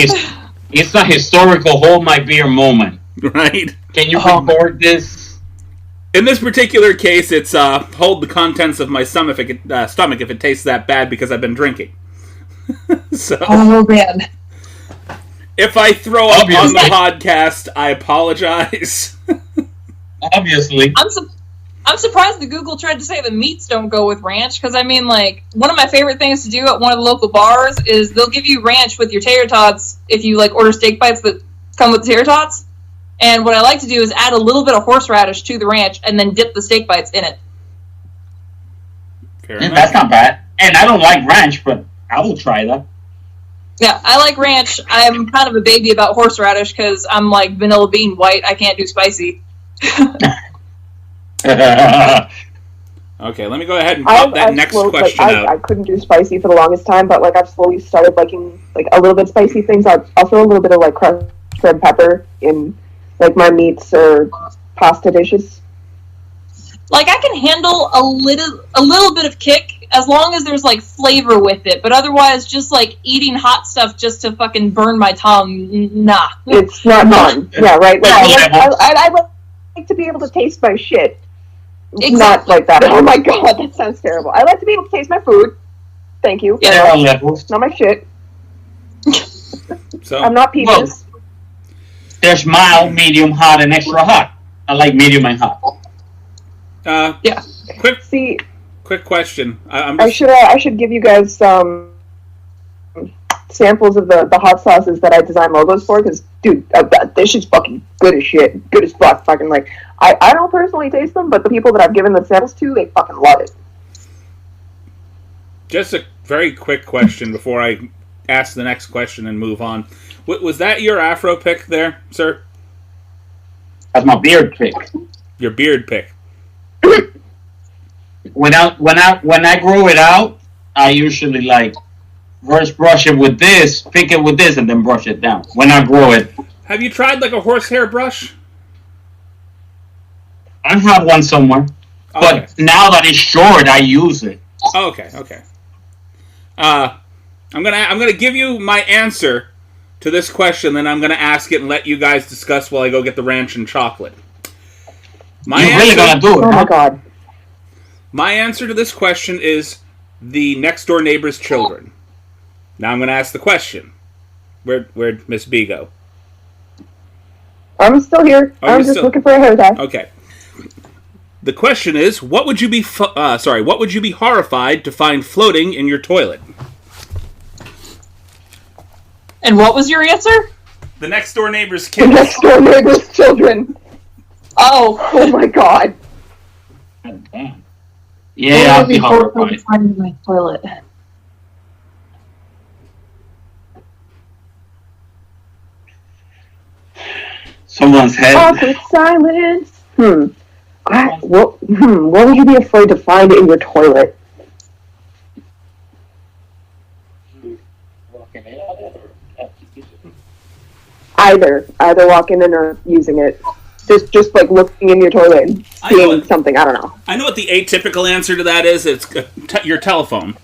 It's a historical hold my beer moment. Right? Can you record this? In this particular case, it's hold the contents of my stomach if it tastes that bad because I've been drinking. So, Oh man. if I throw up on the Obviously. podcast, I apologize. Obviously. I'm surprised the Google tried to say the meats don't go with ranch, because I mean, like, one of my favorite things to do at one of the local bars is they'll give you ranch with your tater tots if you like order steak bites that come with tater tots. And what I like to do is add a little bit of horseradish to the ranch and then dip the steak bites in it. Fair Yeah, enough. that's not bad. And I don't like ranch, but I will try that. Yeah, I like ranch. I'm kind of a baby about horseradish because I'm like vanilla bean white. I can't do spicy. Okay, let me go ahead and pop that next question out. I couldn't do spicy for the longest time, but like I've slowly started liking like a little bit spicy things. I'll throw a little bit of like crushed red pepper in like my meats or pasta dishes. Like I can handle a little bit of kick as long as there's like flavor with it, but otherwise just like eating hot stuff just to fucking burn my tongue, nah. It's not fun. Yeah, right. Like, No, I like to be able to taste my shit. Not Exactly. like that. Oh my god, that sounds terrible. I like to be able to taste my food. Thank you. Yeah. There are levels. Not my shit. So, I'm not peaches. There's mild, medium, hot, and extra hot. I like medium and hot. Yeah. See, quick question. I'm I just, should give you guys some samples of the hot sauces that I design logos for, because dude, this shit's fucking good as shit, good as fuck. Fucking like, I don't personally taste them, but the people that I've given the samples to, they fucking love it. just a very quick question before I ask the next question and move on. Was that your afro pick there, sir? That's my beard pick. Your beard pick? When I grow it out, I usually like first brush it with this, pick it with this, and then brush it down. When I grow it, Have you tried like a horsehair brush? I have one somewhere. Okay. But now that it's short, I use it. Okay. I'm gonna give you my answer to this question, then I'm gonna ask it and let you guys discuss while I go get the ranch and chocolate. My You're really gonna do it, Oh my huh? god. My answer to this question is the next door neighbor's children. Now I'm gonna ask the question. Where'd Miss B go? I'm still here. Oh, I'm you're just still- looking for a hair tie. Okay. The question is, what would you be horrified to find floating in your toilet? And what was your answer? The next door neighbor's The kids. next door neighbor's children. Oh. Oh my god. Damn. Yeah, I'll be horrified. Finding my toilet. Someone's head. Awkward silence. What would you be afraid to find in your toilet? Either walking in or using it. Just like looking in your toilet and I know seeing it. something. I don't know. I know what the atypical answer to that is. It's your telephone.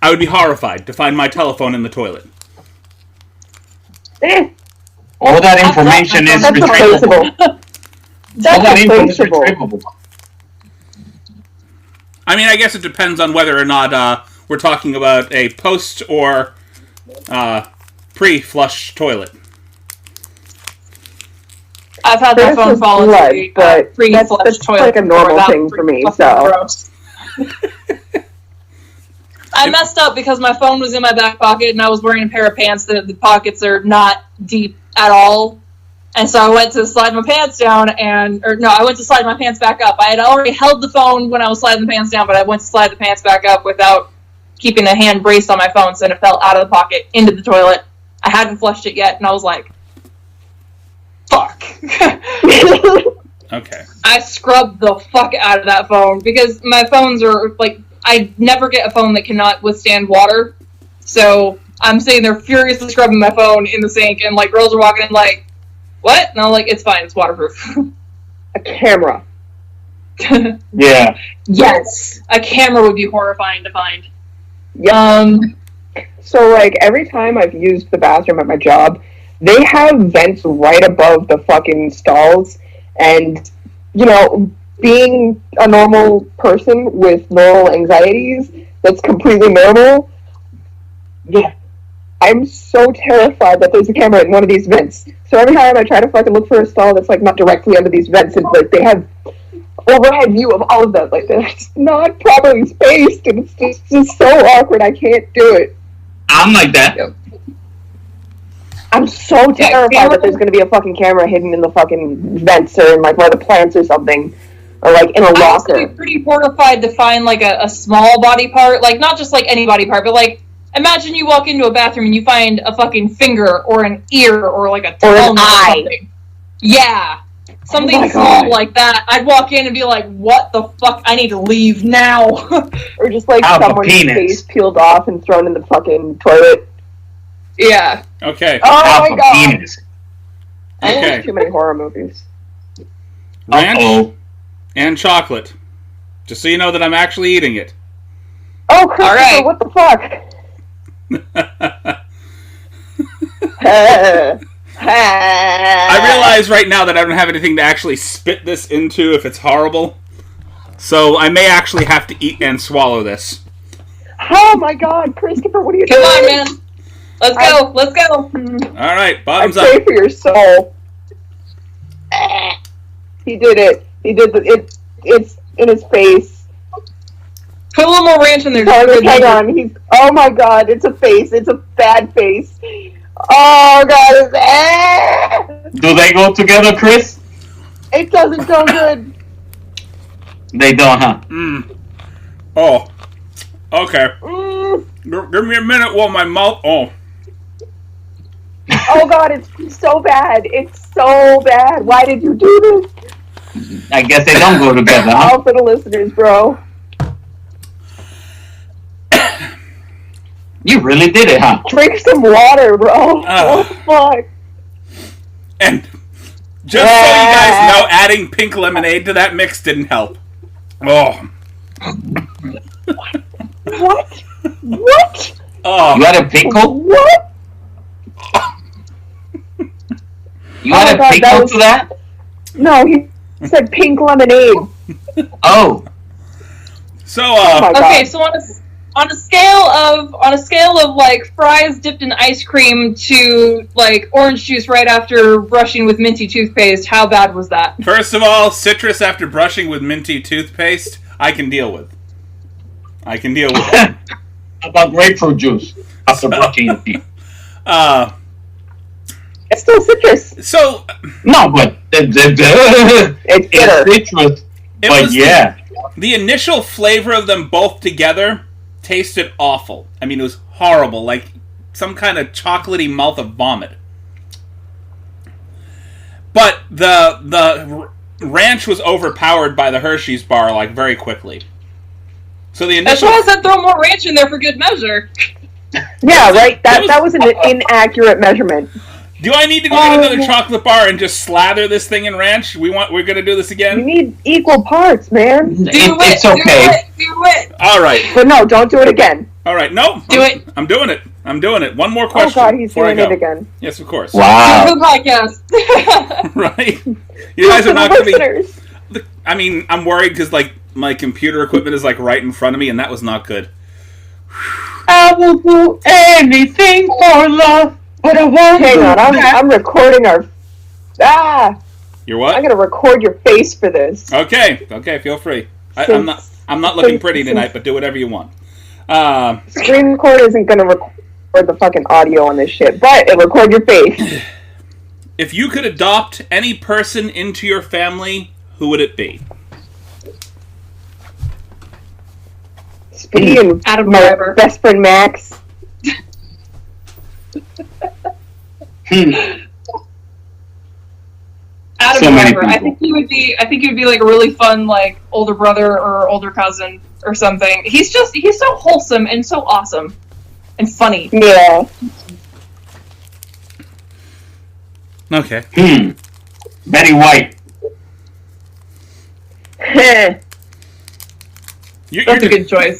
I would be horrified to find my telephone in the toilet. All that information is That's retrievable. replaceable. All that That's info is replaceable. retrievable. I mean, I guess it depends on whether or not we're talking about a post or pre-flush toilet. I've had my There's phone just fall blood, into the but pre-flush that's toilet. like a normal before. That thing was for me, fucking so. gross. I messed up because my phone was in my back pocket and I was wearing a pair of pants that the pockets are not deep at all. And so I went to slide my pants down I went to slide my pants back up. I had already held the phone when I was sliding the pants down, but I went to slide the pants back up without keeping a hand braced on my phone, so it fell out of the pocket into the toilet. I hadn't flushed it yet, and I was like, fuck. Okay. I scrubbed the fuck out of that phone because my phones are like, I never get a phone that cannot withstand water. So I'm sitting there furiously scrubbing my phone in the sink, and like girls are walking in like, what? And I'm like, it's fine, it's waterproof. A camera. Yeah. Yes, a camera would be horrifying to find. Yep. So, like, every time I've used the bathroom at my job, they have vents right above the fucking stalls, and, you know, being a normal person with normal anxieties that's completely normal, yeah, I'm so terrified that there's a camera in one of these vents. So every time I try to fucking look for a stall that's, like, not directly under these vents, and, like, they have overhead view of all of them. Like, they're not properly spaced, and it's just so awkward. I can't do it. I'm like that. I'm so terrified that there's going to be a fucking camera hidden in the fucking vents or in, like, one of the plants or something. Or, like, in a I was locker. pretty horrified to find, like, a small body part. Like, not just, like, any body part, but, like, imagine you walk into a bathroom and you find a fucking finger or an ear or, like, a tongue Or an eye. something. Yeah. Something Oh my small God. like that. I'd walk in and be like, what the fuck? I need to leave now. Or just, like, Out of a someone's penis. face peeled off and thrown in the fucking toilet. Yeah. Okay. Oh Half my a god! penis. I Okay. watch too many horror movies. Ranch Uh-oh. and chocolate. Just so you know that I'm actually eating it. Oh, Christopher, Alright. what the fuck? I realize right now that I don't have anything to actually spit this into if it's horrible. So I may actually have to eat and swallow this. Oh my god, Christopher, what are you Come doing? on, man. Let's go. Let's go. Alright, I bottoms pray up. for your soul. He did it. He did it's in his face. Put a little more ranch in there. Hang on. Oh my god, it's a face. It's a bad face. Oh god, Do they go together, Chris? it doesn't go good. They don't, huh? Oh. Okay. Mm. Give me a minute while my mouth... Oh. Oh god, it's so bad. It's so bad. Why did you do this? I guess they don't go together, huh? All for the listeners, bro. You really did it, huh? Drink some water, bro. What the fuck? And just so you guys know, adding pink lemonade to that mix didn't help. Oh. What? What? Oh. You had a pickle? What? You had Oh a my God, pickle that was- to that? No, he said pink lemonade. Oh. So, Oh my God. Okay, so on a scale of like fries dipped in ice cream to like orange juice right after brushing with minty toothpaste, how bad was that? first of all, citrus after brushing with minty toothpaste, I can deal with. I can deal with it. How about grapefruit juice after brushing your teeth? It's still citrus. So, No, but It's bitter. it's citrus. it But was yeah. the initial flavor of them both together tasted awful. I mean, it was horrible, like some kind of chocolatey mouth of vomit. But the ranch was overpowered by the Hershey's bar, like, very quickly. So the That's initial... why I said throw more ranch in there for good measure. Yeah, right? That That was- was an inaccurate measurement. Do I need to go get another chocolate bar and just slather this thing in ranch? We're gonna do this You again? need equal parts, man. Do It's okay. Do it. Alright. But no, don't do it again. All right, no, Do it. I'm doing it. I'm doing it. One more Oh question. God, he's before I doing go. it again. Yes, of course. Wow. For the podcast. Right? You guys are not going to be. Listeners. I mean, I'm worried because like my computer equipment is like right in front of me, and that was not good. I will do anything for love, but I won't. Hang do on, that. I'm recording our. You're what? I'm gonna record your face for this. Okay, feel free. Since- I'm not looking since- pretty tonight, since- but do whatever you want. Screen record isn't gonna record the fucking audio on this shit, but it record your face. If you could adopt any person into your family, who would it be? Speedy and Adam my Driver. best friend Max. Adam So many Driver. I people. think he would be. I think he would be like a really fun, like older brother or older cousin or something. He's so wholesome and so awesome and funny. Yeah. Okay. Betty White. You're That's a good choice.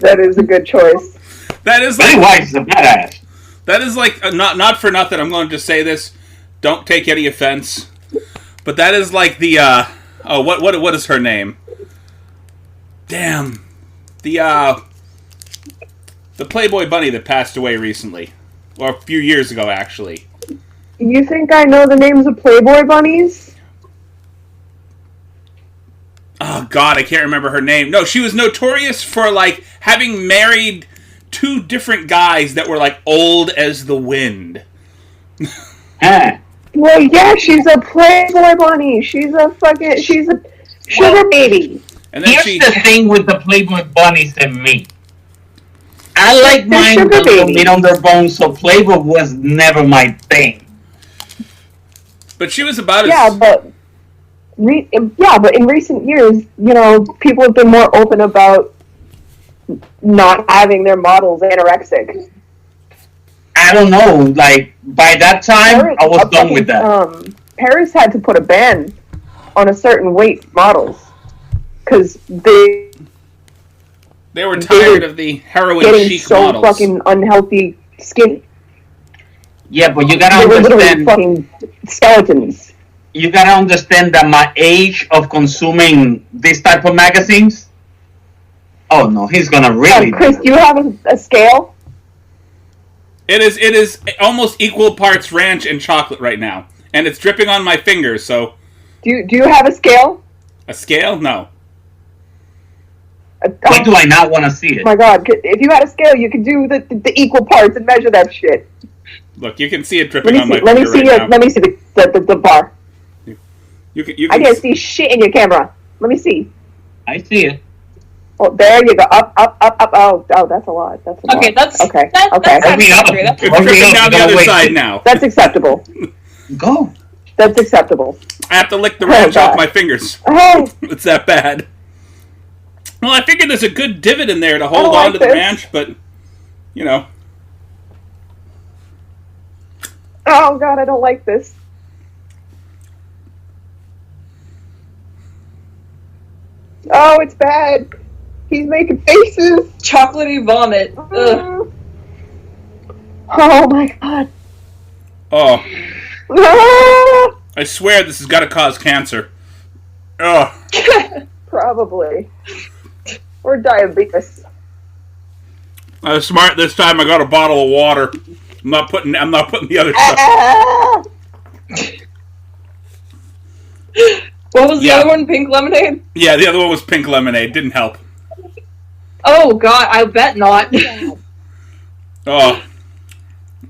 That is a good choice. That is Betty like White is a badass. that is like not for nothing. I'm going to just say this. Don't take any offense, but that is like the what is her name? Damn, the Playboy bunny that passed away recently, or a few years ago actually. You think I know the names of Playboy bunnies? Oh God, I can't remember her name. No, she was notorious for like having married two different guys that were like old as the wind. Huh. Well, yeah, she's a Playboy bunny. She's a sugar baby. And then Here's she the thing with the Playboy bunnies and me. I like They're mine sugar with the babies. meat on their bones, so Playboy was never my thing. But she was about as Yeah, but in recent years, you know, people have been more open about not having their models anorexic. I don't know. Like by that time, I was done with that. Paris had to put a ban on a certain weight models because they they were tired of the heroin getting chic so models. fucking unhealthy skinny. Yeah, but you They gotta were literally understand. fucking skeletons. You gotta understand that my age of consuming this type of magazines. Oh no, he's gonna really. Chris, do you have a scale? It is almost equal parts ranch and chocolate right now, and it's dripping on my fingers. So Do you have a scale? a scale? No. Why do I not want to see Oh it? my god, if you had a scale, you could do the equal parts and measure that shit. Look, you can see it Let dripping me on my see. Let me finger see right your. now. Let me see the bar. You can I can't see shit in your camera. Let me see. I see it. Oh, there you go. Up. Oh, that's a lot. That's a lot. Okay, that's okay. That's Okay. satisfactory. That's It's Okay, dripping down the no, other wait. side now. That's acceptable. Go. That's acceptable. I have to lick the Oh, ranch off God. my fingers. Oh, It's that bad. Well, I figured there's a good divot in there to I hold don't on like to the this. ranch, but you know. oh god, I don't like this. Oh, it's bad. He's making faces. chocolatey vomit. Ugh. Oh my god. Oh, Ah, I swear this has got to cause cancer. Oh, probably. Or diabetes. I was smart this time. I got a bottle of water. I'm not putting the other stuff. Ah! What was the Yeah. other one? Pink lemonade? Yeah, the other one was pink lemonade. Didn't help. Oh god, I bet not. Oh,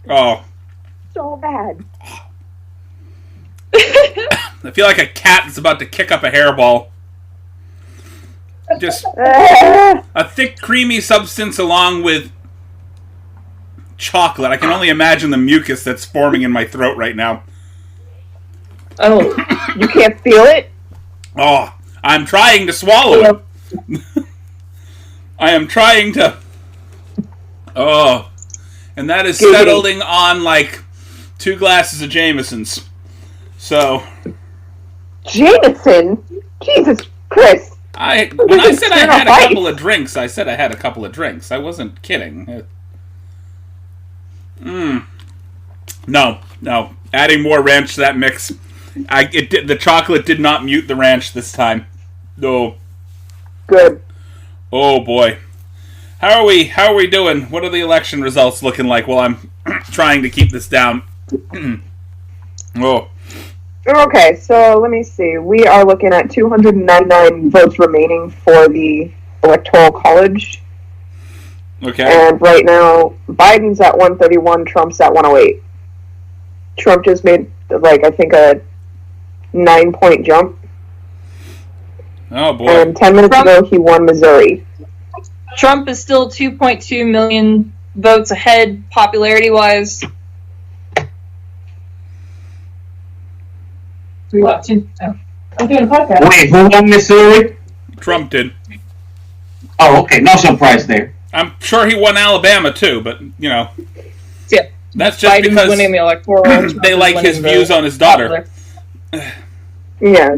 oh. So bad. I feel like a cat that's about to kick up a hairball. Just Ah! a thick, creamy substance along with chocolate. I can only imagine the mucus that's forming in my throat right now. Oh. You can't feel it? Oh, I'm trying to swallow it. I am trying to. Oh, and that is Giggity. settling on like 2 glasses of Jameson's. So, Jameson? Jesus, Chris. When I said I had a couple of drinks, I said I had a couple of drinks. I wasn't kidding. No. Adding more ranch to that mix. The chocolate did not mute the ranch this time. No. Good. Oh boy. How are we doing? What are the election results looking like while I'm trying to keep this down? Oh. Okay, so let me see. We are looking at 299 votes remaining for the Electoral College. Okay. And right now, Biden's at 131, Trump's at 108. Trump just made, I think a 9-point jump. Oh, boy. And 10 minutes ago, he won Missouri. Trump is still 2.2 million votes ahead, popularity-wise. I'm doing a podcast. Wait, who won Missouri? Trump did. Oh, okay. No surprise there. I'm sure he won Alabama, too, but, Yeah. that's just Biden's because winning the electoral. they like his views on his daughter. Yeah.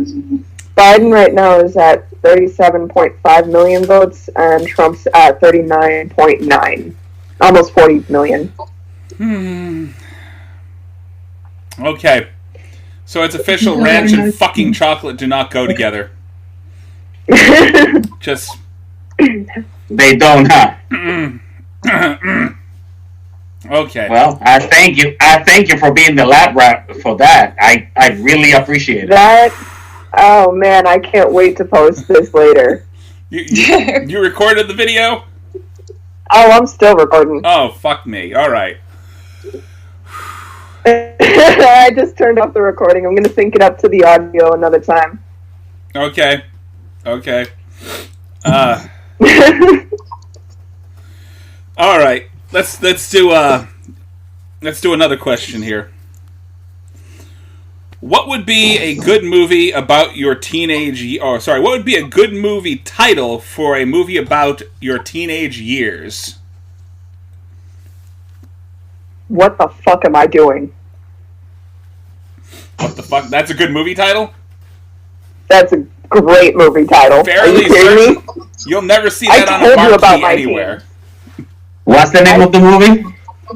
Biden right now is at 37.5 million votes, and Trump's at 39.9. Almost 40 million. Okay. So it's official, ranch and fucking chocolate do not go together. Just... They don't, huh? Okay. Well, I thank you. I thank you for being the lab rat for that. I really appreciate it. Oh man, I can't wait to post this later. You recorded the video? Oh, I'm still recording. Oh, fuck me. Alright. I just turned off the recording. I'm going to sync it up to the audio another time. Okay. Alright. Let's do another question here. What would be a good movie about your teenage... what would be a good movie title for a movie about your teenage years? What the fuck am I doing? What the fuck? That's a good movie title? That's a great movie title. Fairly Are you kidding me? You'll never see that on a told you about marquee my anywhere. What's the name of the movie?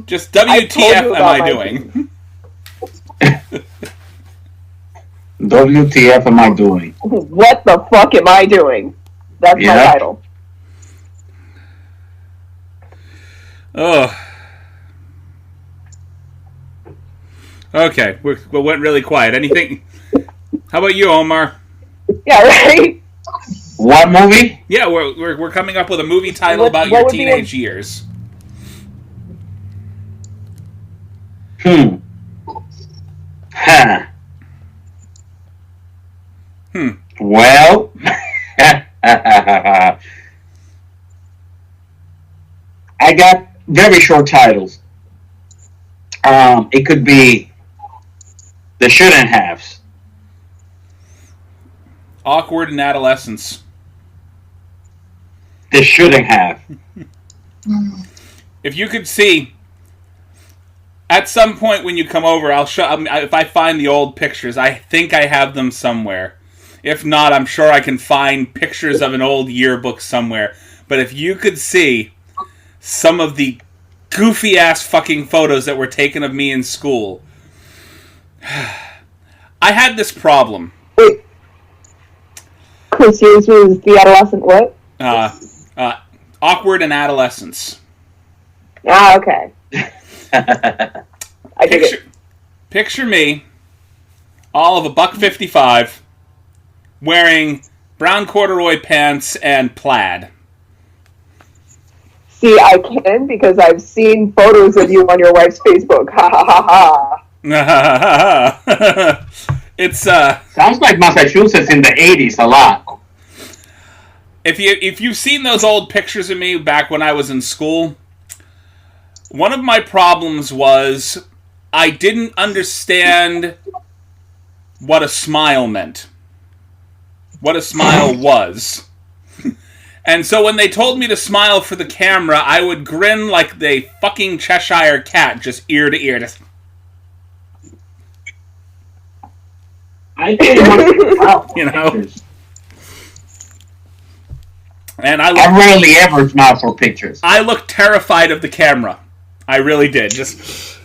Just WTF am I doing? WTF am I doing? What the fuck am I doing? That's my title. Oh. Okay, we went really quiet. Anything? How about you, Omar? Yeah, right? What movie? Yeah, we're coming up with a movie title about your teenage years. Huh. Well, I got very short titles. It could be The Shouldn't Haves. Awkward in Adolescence. The Shouldn't Have. If you could see, at some point when you come over, I'll show. If I find the old pictures, I think I have them somewhere. If not, I'm sure I can find pictures of an old yearbook somewhere. But if you could see some of the goofy-ass fucking photos that were taken of me in school, I had this problem. Wait. Chris, yours was The Adolescent what? Awkward in Adolescence. Ah, okay. I dig it. Picture me, all of $1.55, wearing brown corduroy pants and plaid. See, I can because I've seen photos of you on your wife's Facebook. Ha ha ha ha. It's sounds like Massachusetts in the 80s a lot. If you've seen those old pictures of me back when I was in school, one of my problems was I didn't understand what a smile meant. What a smile was. And so when they told me to smile for the camera, I would grin like the fucking Cheshire cat, just ear to ear. Just... I think you know? And I rarely ever smile for pictures. I looked terrified of the camera. I really did. Just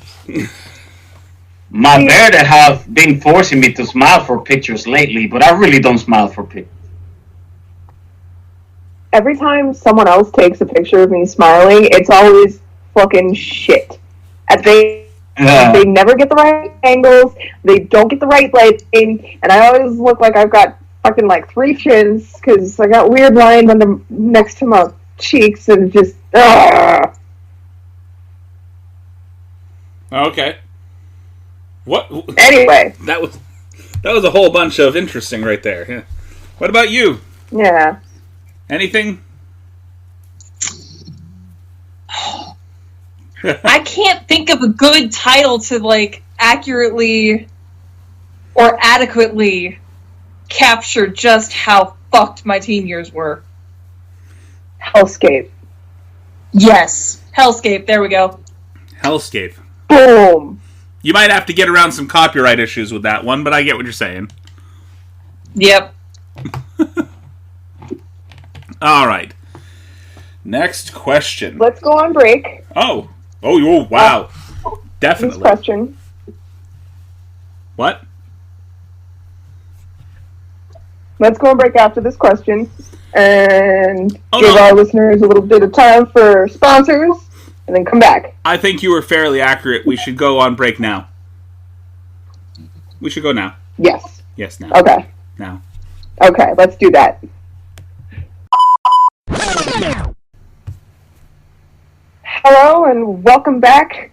My bear have been forcing me to smile for pictures lately, but I really don't smile for pictures. Every time someone else takes a picture of me smiling, it's always fucking shit. And they never get the right angles, they don't get the right lighting, and I always look like I've got fucking like 3 chins, because I got weird lines next to my cheeks, and just, okay. What? Anyway. That was a whole bunch of interesting right there. Yeah. What about you? Yeah. Anything? I can't think of a good title to, like, accurately or adequately capture just how fucked my teen years were. Hellscape. Yes. Hellscape, there we go. Hellscape. Boom. You might have to get around some copyright issues with that one, but I get what you're saying. Yep. All right. Next question. Let's go on break. Oh, wow. Definitely. This question. What? Let's go on break after this question and Oh, give no. our listeners a little bit of time for sponsors, and then come back. I think you were fairly accurate. We should go on break now. We should go now. Yes. Yes, now. Okay. Now. Okay, let's do that. Hello and welcome back.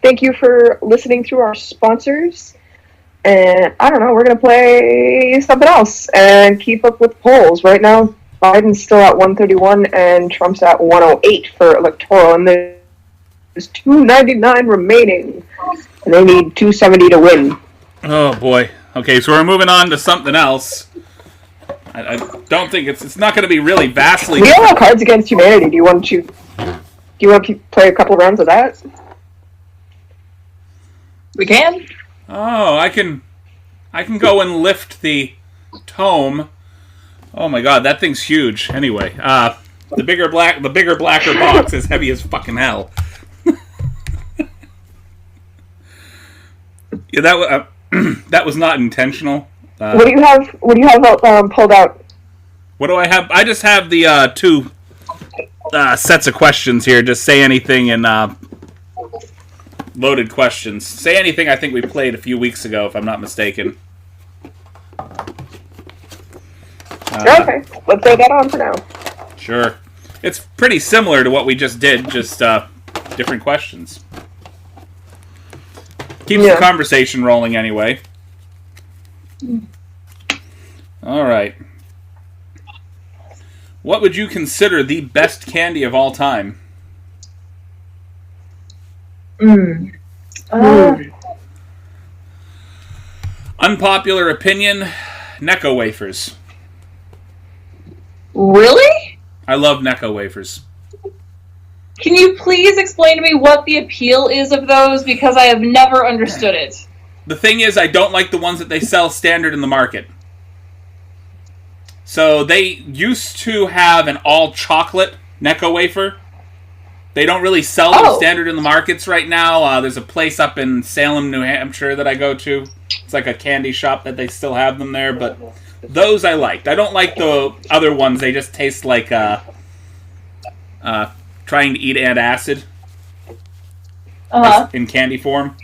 Thank you for listening to our sponsors. And I don't know, we're going to play something else and keep up with polls. Right now, Biden's still at 131 and Trump's at 108 for electoral. And there's 299 remaining. And they need 270 to win. Oh, boy. Okay, so we're moving on to something else. I don't think it's not going to be really vastly... We all have Cards Against Humanity. Do you want to play a couple rounds of that? We can. Oh, I can go and lift the tome. Oh my god, that thing's huge. Anyway, the bigger blacker box is heavy as fucking hell. Yeah, that was not intentional. What do you have pulled out? What do I have? I just have the 2 sets of questions here. Just say anything and loaded questions. Say anything I think we played a few weeks ago, if I'm not mistaken. Okay, let's throw that on for now. Sure. It's pretty similar to what we just did, just different questions. Keeps the conversation rolling anyway. Alright. What would you consider the best candy of all time? Unpopular opinion, Necco wafers. Really? I love Necco wafers. Can you please explain to me what the appeal is of those? Because I have never understood it. The thing is, I don't like the ones that they sell standard in the market. So they used to have an all-chocolate Necco wafer. They don't really sell them standard in the markets right now. There's a place up in Salem, New Hampshire that I go to. It's like a candy shop that they still have them there, but those I liked. I don't like the other ones. They just taste like trying to eat antacid in candy form.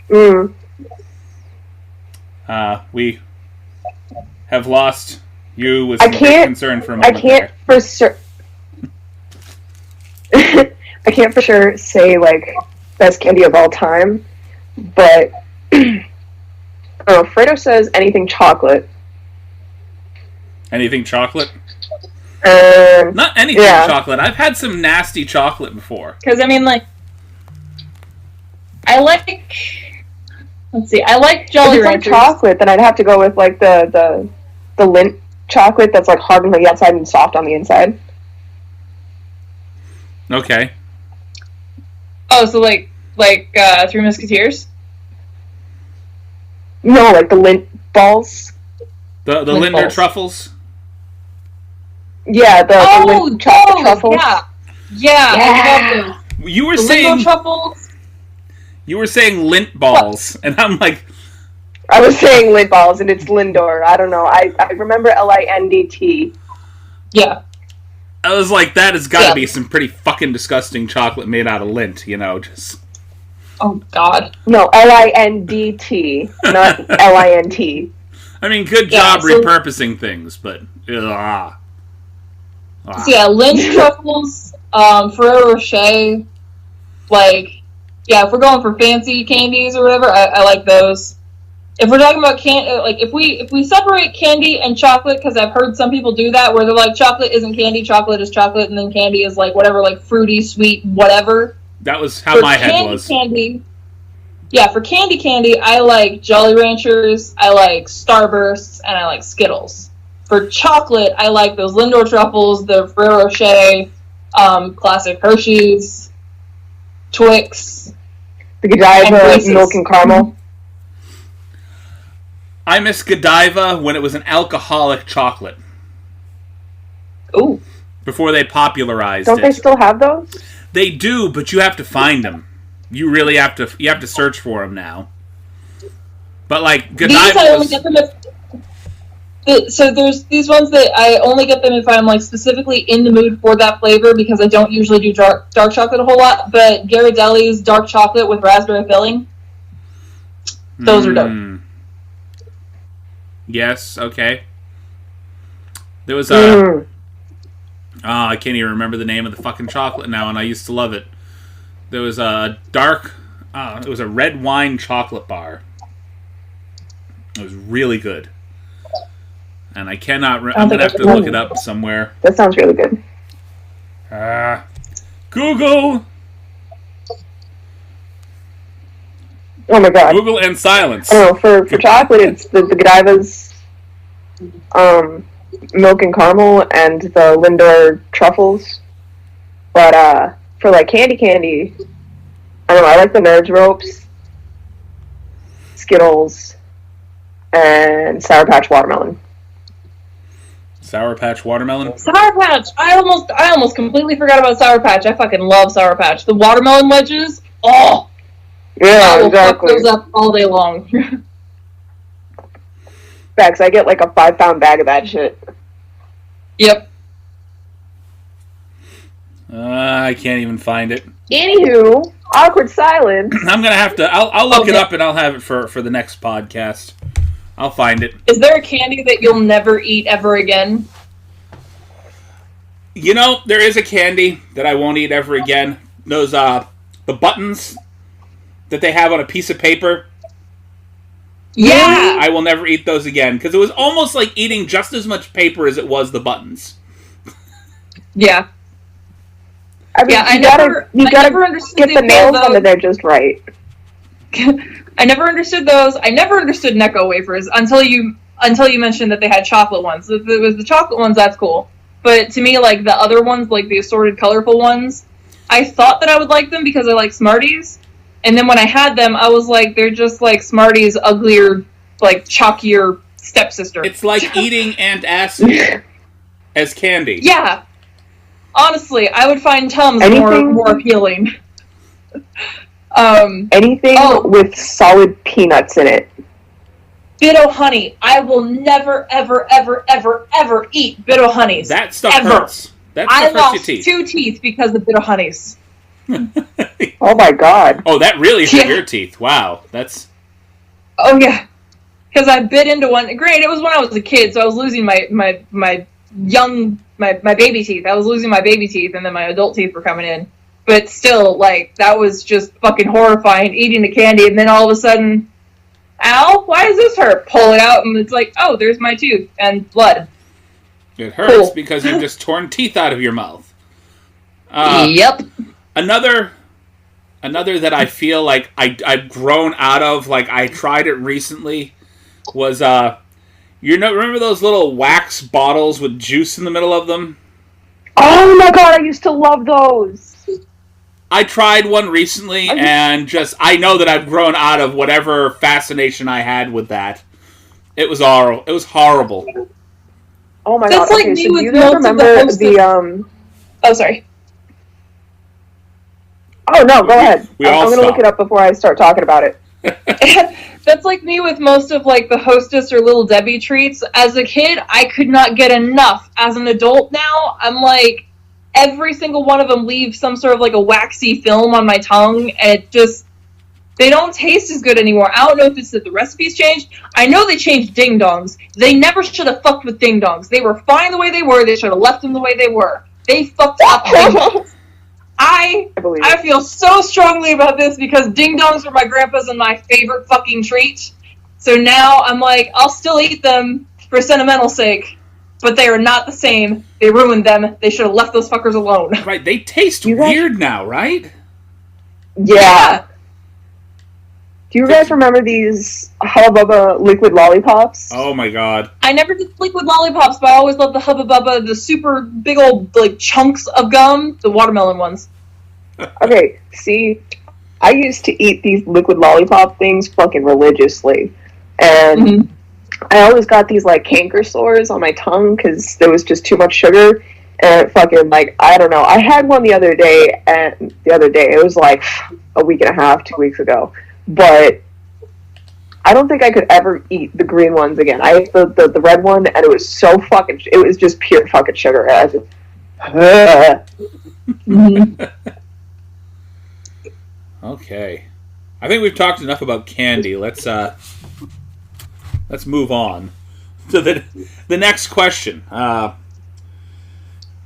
We have lost you with some great concern for a moment. I can't for sure say, like, best candy of all time, but Fredo says anything chocolate. Anything chocolate? Not anything chocolate. I've had some nasty chocolate before. Because, I mean, like, I like... Let's see, I like Jolly Ranchers. If it's like chocolate, then I'd have to go with, like, the Lindt chocolate that's, like, hard on the outside and soft on the inside. Okay. Oh, so like Three Musketeers? No, like the Lindt balls. The Linder truffles? Yeah, the Lindt truffles. Yeah, I love those. You were The saying Lindt truffles. you were saying lint balls, and I'm like, I was saying Lindt balls, and it's Lindor. I don't know. I remember Lindt. Yeah. I was like, that has got to Yeah. be some pretty fucking disgusting chocolate made out of lint, just. Oh God. No, Lindt, not Lint. I mean, good Yeah, job so- repurposing things, but So yeah, Lindt truffles, Ferrero Rocher, if we're going for fancy candies or whatever, I like those. If we're talking about if we separate candy and chocolate, because I've heard some people do that, where they're like, chocolate isn't candy, chocolate is chocolate, and then candy is whatever, fruity, sweet, whatever. that was how my head was. For candy, I like Jolly Ranchers, I like Starbursts, and I like Skittles. For chocolate, I like those Lindor truffles, the Ferrero Rocher, classic Hershey's, Twix, The Godiva Reese's. milk and caramel. I miss Godiva when it was an alcoholic chocolate. Ooh. Before they popularized Don't it. they still have those? They do, but you have to find them. You really have to. You have to search for them now. But Godiva These I only was, get them so there's these ones that I only get them if I'm specifically in the mood for that flavor, because I don't usually do dark chocolate a whole lot. But Ghirardelli's dark chocolate with raspberry filling, those are dope. Yes. Okay. There was a. I can't even remember the name of the fucking chocolate now, and I used to love it. There was a dark. It was a red wine chocolate bar. It was really good. And I cannot. I'm gonna have to look it up somewhere. That sounds really good. Google. Oh my god. Google and silence. I don't know, for chocolate, it's the Godiva's milk and caramel and the Lindor truffles. But for candy, I don't know, I like the Nerds ropes, Skittles, and Sour Patch watermelon. Sour Patch watermelon. Sour Patch. I almost completely forgot about Sour Patch. I fucking love Sour Patch. The watermelon wedges. Oh. I Yeah, will exactly. fuck those up all day long. Facts, I get a 5-pound bag of that shit. Yep. I can't even find it. Anywho, awkward silence. I'm gonna have to. I'll look it Okay. up and I'll have it for the next podcast. I'll find it. Is there a candy that you'll never eat ever again? There is a candy that I won't eat ever again. Those the buttons that they have on a piece of paper. Yeah. I will never eat those again because it was almost like eating just as much paper as it was the buttons. Yeah. I mean, Yeah, I you gotta never understood get the the nails appeal, on though. it there just right. I never understood those. I never understood Necco wafers until you mentioned that they had chocolate ones. If it was the chocolate ones, that's cool. But to me, the other ones, the assorted colorful ones, I thought that I would like them because I like Smarties. And then when I had them, I was like, they're just like Smarties' uglier, chalkier stepsister. It's like eating antacid as candy. Yeah. Honestly, I would find Tums more appealing. Anything with solid peanuts in it. Bit-O-Honey. I will never, ever, ever, ever, ever eat Bit-O-Honeys. That stuff ever. hurts. That I stuff hurts lost your teeth. 2 teeth because of Bit-O-Honeys. Oh my god. Oh, that really hurt Yeah. your teeth. Wow, that's. Oh yeah, because I bit into one. Granted, it was when I was a kid, so I was losing my baby teeth. I was losing my baby teeth, and then my adult teeth were coming in. But still, that was just fucking horrifying. Eating the candy, and then all of a sudden, ow! Why does this hurt? Pull it out, and it's like, oh, there's my tooth and blood. It hurts Cool. because you've just torn teeth out of your mouth. Yep. Another that I feel like I've grown out of, I tried it recently, was remember those little wax bottles with juice in the middle of them? Oh my god, I used to love those. I tried one recently and I know that I've grown out of whatever fascination I had with that. It was horrible. Oh my That's god. like Okay, me so do with you most guys of remember the Oh, sorry. Oh no, go ahead. We all I'm gonna look stop. it up before I start talking about it. That's like me with most of like the Hostess or Little Debbie treats. As a kid, I could not get enough. As an adult now, I'm like, every single one of them leaves some sort of like a waxy film on my tongue, and it just, they don't taste as good anymore. I don't know if it's that the recipes changed. I know they changed ding dongs. They never should have fucked with ding dongs. They were fine the way they were. They should have left them the way they were. They fucked up ding dongs. I believe I it. feel so strongly about this because ding dongs were my grandpa's and my favorite fucking treat. So now I'm like, I'll still eat them for sentimental sake, but they are not the same. They ruined them. They should have left those fuckers alone. Right, they taste You guys- weird now, right? Yeah. Do you guys remember these Hubba Bubba liquid lollipops? Oh my god. I never did liquid lollipops, but I always loved the Hubba Bubba, the super big old like chunks of gum, the watermelon ones. Okay, see, I used to eat these liquid lollipop things fucking religiously. And Mm-hmm. I always got these like canker sores on my tongue because there was just too much sugar. And it fucking, like, I don't know. I had one the other day, it was like a week and a half, 2 weeks ago. But I don't think I could ever eat the green ones again. I ate the red one, and it was so fucking, it was just pure fucking sugar. I was just, Okay. I think we've talked enough about candy. Let's move on to the next question. I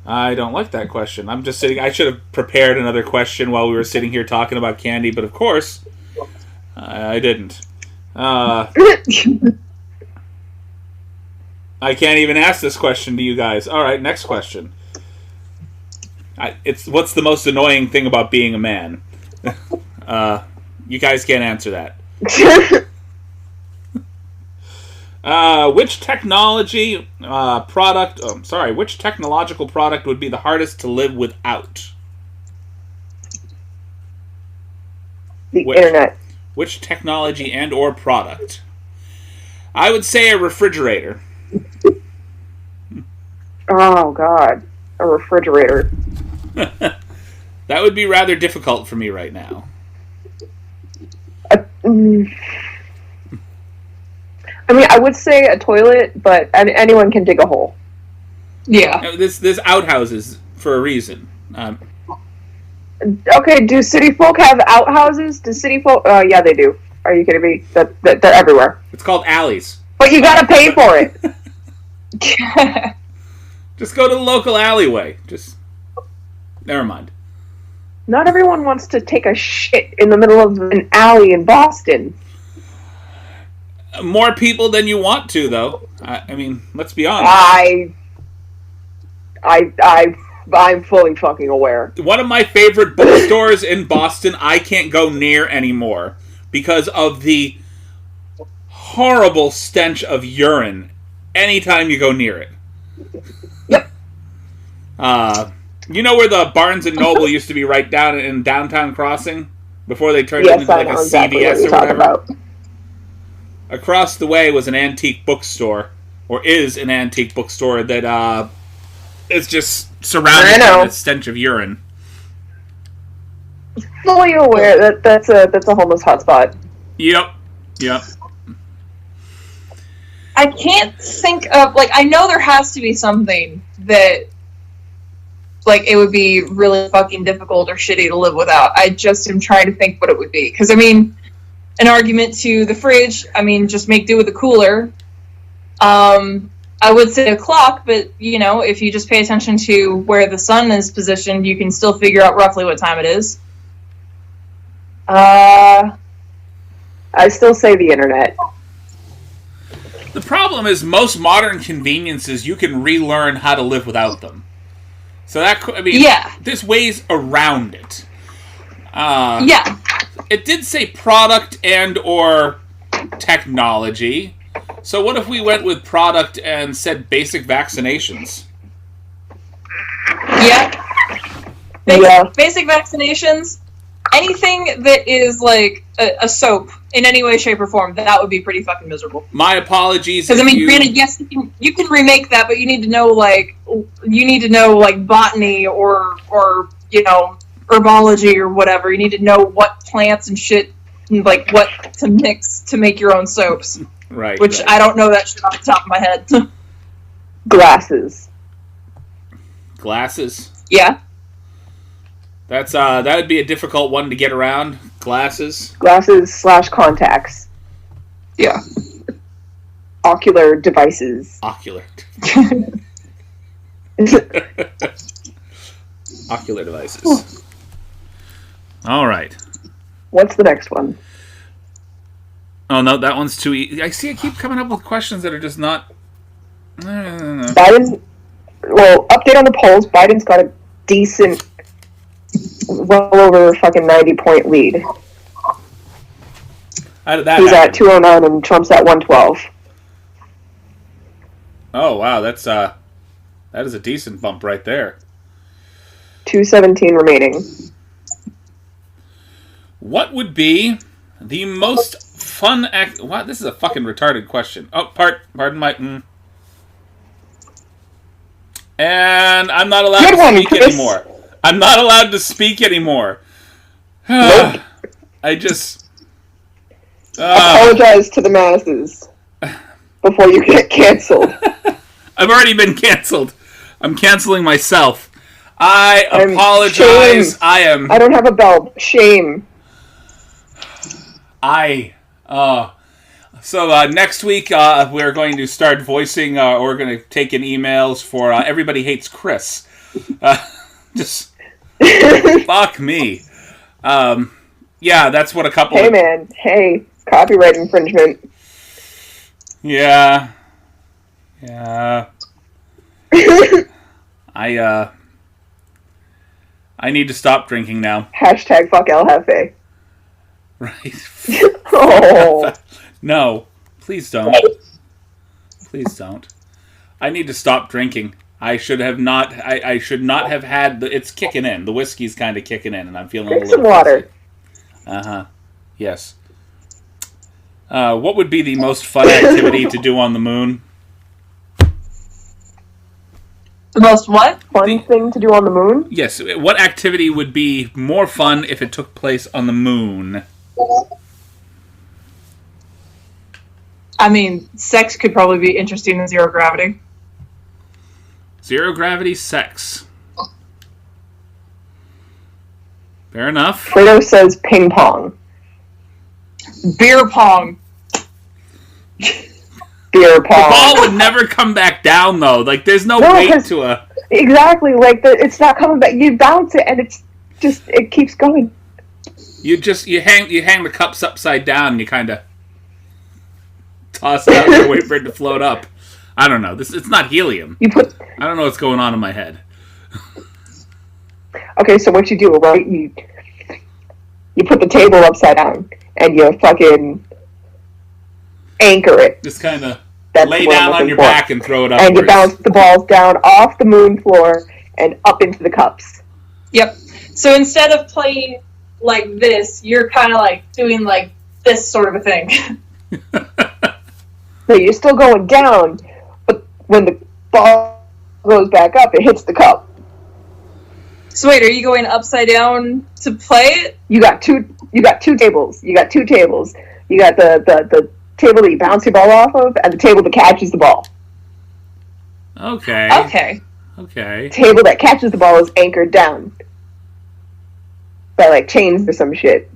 don't like that question. I'm just sitting. I should have prepared another question while we were sitting here talking about candy, but of course, I didn't. I can't even ask this question to you guys. All right, next question. It's what's the most annoying thing about being a man? You guys can't answer that. Which technology product? Oh, sorry. Which technological product would be the hardest to live without? the internet. Which technology and/or product? I would say a refrigerator. Oh, God. A refrigerator. That would be rather difficult for me right now. I mean, I would say a toilet, but anyone can dig a hole. Yeah. There's outhouses for a reason. Okay, do city folk have outhouses? Do city folk... yeah, they do. Are you kidding me? They're everywhere. It's called alleys. But you gotta pay for it. Just go to the local alleyway. Just... Never mind. Not everyone wants to take a shit in the middle of an alley in Boston. More people than you want to, though. I mean, let's be honest. I'm fully fucking aware. One of my favorite bookstores in Boston, I can't go near anymore because of the horrible stench of urine anytime you go near it. Yep. You know where the Barnes and Noble used to be right down in Downtown Crossing? Before they turned it Yes, into I like a know exactly CVS what you're or talking whatever. about. Across the way was an antique bookstore, or is an antique bookstore that is just surrounded by the stench of urine. Fully aware that that's a homeless hotspot. Yep. I can't think of, like, I know there has to be something that, like, it would be really fucking difficult or shitty to live without. I just am trying to think what it would be. Because, I mean, an argument to the fridge, I mean, just make do with the cooler. I would say a clock, but, you know, if you just pay attention to where the sun is positioned, you can still figure out roughly what time it is. I still say the internet. The problem is most modern conveniences, you can relearn how to live without them. So that, I mean, Yeah. there's ways around it. Yeah. It did say product and or technology. So what if we went with product and said basic vaccinations? Yeah. Basic vaccinations. Anything that is like a soap in any way, shape, or form, that would be pretty fucking miserable. My apologies. Because I mean, granted, yes, you can remake that, but you need to know like botany or herbology or whatever. You need to know what plants and shit, and, like what to mix to make your own soaps. Right. Which I don't know that shit off the top of my head. Glasses. Yeah. That's that would be a difficult one to get around. Glasses / contacts. Yeah. Ocular devices. Ocular devices. All right. What's the next one? Oh no, that one's too easy. I keep coming up with questions that are just not. Biden's. Well, update on the polls. Biden's got a decent, well over fucking 90-point lead. How did that He's happen? at 209 and Trump's at 112. Oh wow, that is a decent bump right there. 217 remaining. What would be the most fun What? This is a fucking retarded question. Oh, pardon my. And I'm not allowed to speak anymore. I'm not allowed to speak anymore. Nope. I just apologize to the masses before you get canceled. I've already been canceled. I'm canceling myself. I apologize. Shame. I don't have a belt. Shame. So next week we're going to start voicing, or we're going to take in emails for Everybody Hates Chris. Just fuck me. Yeah, that's what a couple. Hey man, hey, copyright infringement. Yeah. I need to stop drinking now. Hashtag fuck El Jefe. Right. Oh. No, please don't. Please don't. I need to stop drinking. I should have not. I should not have had. It's kicking in. The whiskey's kind of kicking in, and I'm feeling Drink a little. some water. Yes. What would be the most fun activity to do on the moon? The most what? Fun thing to do on the moon? Yes. What activity would be more fun if it took place on the moon? I mean, sex could probably be interesting in zero gravity. Zero gravity sex. Fair enough. Fredo says ping pong. Beer pong. Beer pong. The ball would never come back down, though. Like, there's no weight to a... Exactly. Like, it's not coming back. You bounce it, and it keeps going. You hang the cups upside down, and you kind of toss it out and wait for it to float up. I don't know. It's not helium. I don't know what's going on in my head. Okay, so what you do, right? You put the table upside down, and you fucking anchor it. Just kind of lay down on your back and throw it up. And you bounce the balls down off the moon floor and up into the cups. Yep. So instead of playing like this, you're kind of like doing like this sort of a thing. So you're still going down, but when the ball goes back up, it hits the cup. So wait, are you going upside down to play it? You got two tables. You got the table that you bounce your ball off of, and the table that catches the ball. Okay. Table that catches the ball is anchored down by like chains or some shit,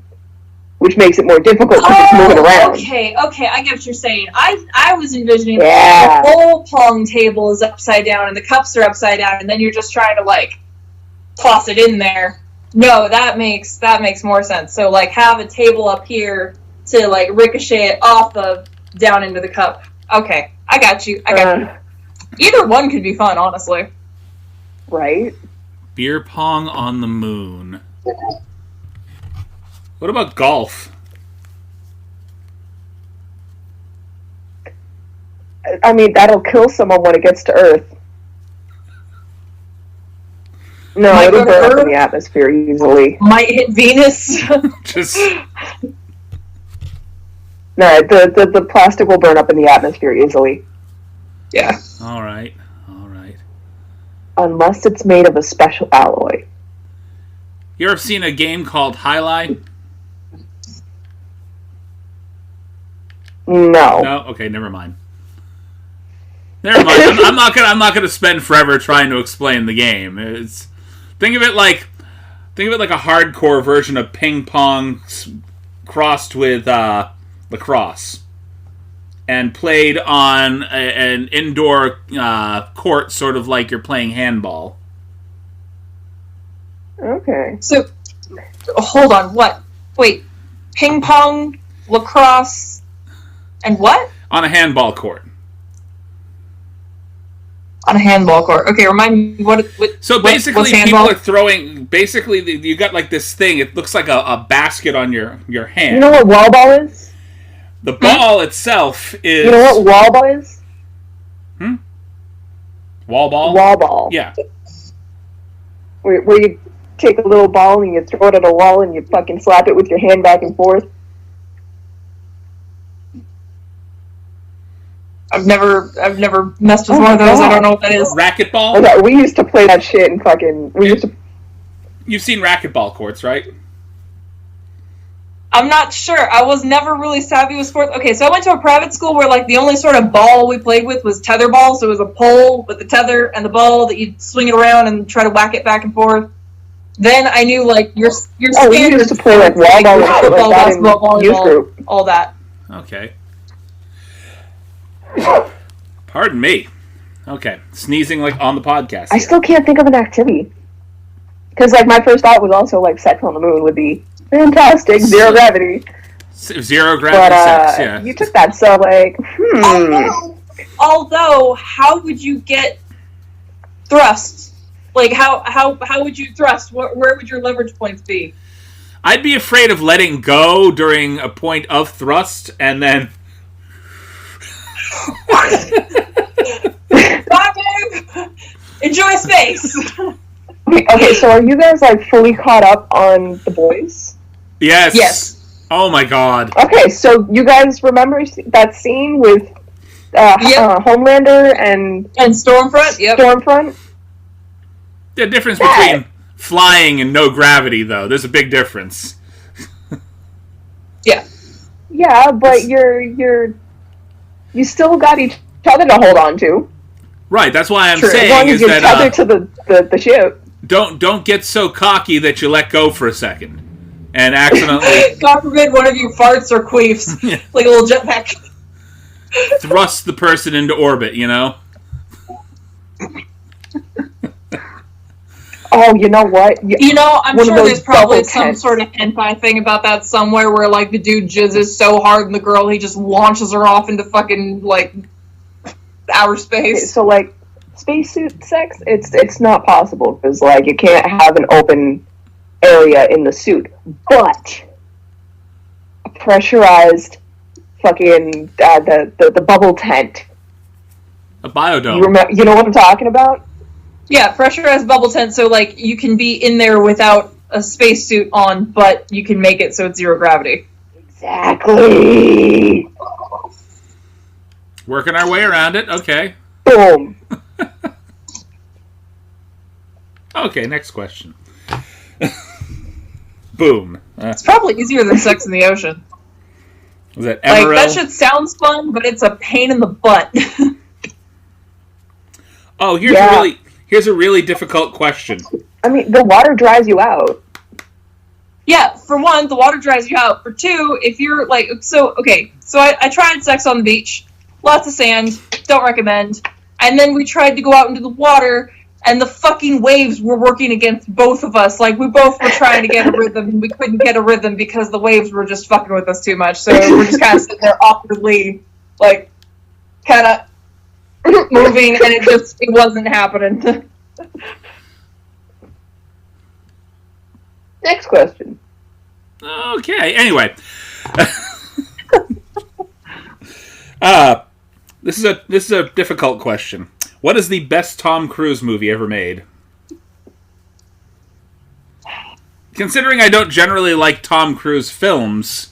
which makes it more difficult because it's moving around. Okay, I get what you're saying. I was envisioning Yeah. the whole pong table is upside down and the cups are upside down, and then you're just trying to like toss it in there. No, that makes more sense. So like have a table up here to like ricochet it off of down into the cup. Okay, I got you. Either one could be fun, honestly. Right? Beer pong on the moon. What about golf? I mean, that'll kill someone when it gets to Earth. No, Might it'll go to burn up Earth? in the atmosphere easily. Might hit Venus. Just No, the plastic will burn up in the atmosphere easily. Yeah. All right. Unless it's made of a special alloy. You ever seen a game called Highlight? No. No. Okay, never mind. I'm not gonna spend forever trying to explain the game. Think of it like a hardcore version of ping pong crossed with lacrosse, and played on an indoor court, sort of like you're playing handball. Okay. So, hold on. What? Wait. Ping pong, lacrosse, and what? On a handball court. On a handball court. Okay, remind me what. So basically, what's people handball? are throwing. Basically, you got like this thing. It looks like a basket on your hand. You know what wall ball is? The ball itself is. You know what wall ball is? Wall ball? Wall ball. Yeah. Where you take a little ball and you throw it at a wall and you fucking slap it with your hand back and forth. I've never messed with one of those. I don't know what that is. Racquetball? Okay, we used to play that shit and fucking. You've seen racquetball courts, right? I'm not sure. I was never really savvy with sports. Okay, so I went to a private school where like the only sort of ball we played with was tether ball. So it was a pole with the tether and the ball that you'd swing it around and try to whack it back and forth. Then I knew like your Oh, we standard used to play like wall ball and shit football, like that basketball, in youth volleyball, group. all that. Okay. Pardon me. Okay. Sneezing like on the podcast. I still can't think of an activity. Because like my first thought was also like sex on the moon would be fantastic, zero gravity. Zero gravity But sex, yeah. you took that, so like, Although, how would you get thrust? Like, how would you thrust? Where would your leverage points be? I'd be afraid of letting go during a point of thrust and then. Bye, babe! Enjoy space! Okay, so are you guys like fully caught up on The Boys? Yes. Yes. Oh my god. Okay, so you guys remember that scene with Homelander and Stormfront? Yep. Stormfront? The difference between flying and no gravity, though. There's a big difference. Yeah. Yeah, but you still got each other to hold on to. Right, that's why I'm True. As saying long as is you're that tethered to the ship. don't get so cocky that you let go for a second and accidentally God forbid one of you farts or queefs. Like a little jetpack. thrust the person into orbit, you know? Oh, you know what? You know, I'm One of sure those there's probably double some tents. sort of hentai thing about that somewhere where, like, the dude jizzes so hard and the girl, he just launches her off into fucking, like, outer Okay, space. so like spacesuit sex, it's not possible because like you can't have an open area in the suit. But a pressurized fucking the bubble tent. A biodome. You know what I'm talking about? Yeah, pressurized bubble tent, so, like, you can be in there without a spacesuit on, but you can make it so it's zero gravity. Exactly. Working our way around it. Okay. Boom. Okay, next question. Boom. It's probably easier than sex in the ocean. Was that Like, Emerald? that shit sounds fun, but it's a pain in the butt. Oh, Yeah. here's a really difficult question. I mean, the water dries you out. Yeah, for one, the water dries you out. For two, if you're like, so I tried sex on the beach, lots of sand, don't recommend. And then we tried to go out into the water, and the fucking waves were working against both of us. Like, we both were trying to get a rhythm, and we couldn't get a rhythm because the waves were just fucking with us too much. So we're just kind of sitting there awkwardly, like, kind of moving, and it wasn't happening. Next question. Okay, anyway. This is a difficult question. What is the best Tom Cruise movie ever made? Considering I don't generally like Tom Cruise films,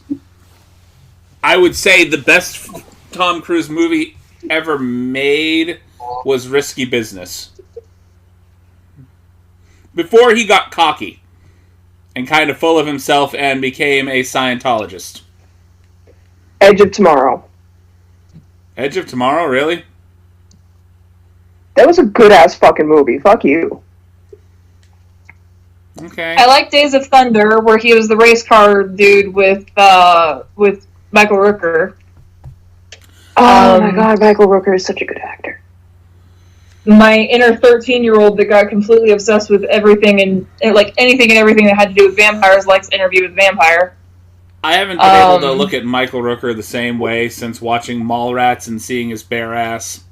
I would say the best Tom Cruise movie ever made was Risky Business. Before he got cocky and kind of full of himself and became a Scientologist. Edge of Tomorrow. Edge of Tomorrow, really? That was a good-ass fucking movie. Fuck you. Okay. I like Days of Thunder, where he was the race car dude with Michael Rooker. Oh my god, Michael Rooker is such a good actor. My inner 13-year-old that got completely obsessed with everything and like anything and everything that had to do with vampires likes Interview with Vampire. I haven't been able to look at Michael Rooker the same way since watching Mallrats and seeing his bare ass.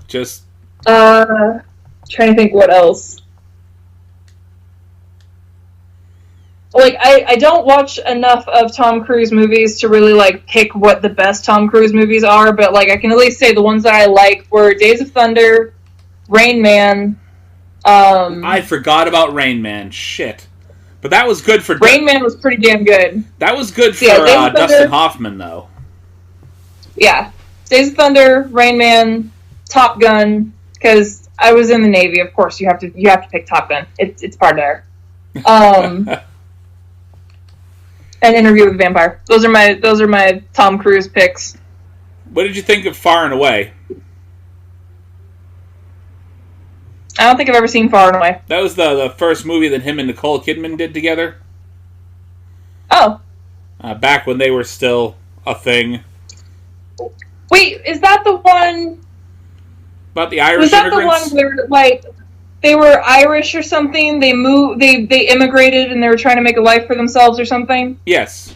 Just... trying to think what else. Like, I don't watch enough of Tom Cruise movies to really, like, pick what the best Tom Cruise movies are, but, like, I can at least say the ones that I like were Days of Thunder, Rain Man. I forgot about Rain Man. Shit. But that was good for... Rain Man was pretty damn good. That was good for Yeah, Dustin Hoffman, though. Yeah. Days of Thunder, Rain Man, Top Gun, because I was in the Navy, of course, you have to pick Top Gun. It's part there. And Interview with Vampire. Those are my Tom Cruise picks. What did you think of Far and Away? I don't think I've ever seen Far and Away. That was the first movie that him and Nicole Kidman did together. Oh. Back when they were still a thing. Wait, is that the one... About the Irish was that immigrants? the one where, like, they were Irish or something? They moved, they immigrated and they were trying to make a life for themselves or something? Yes.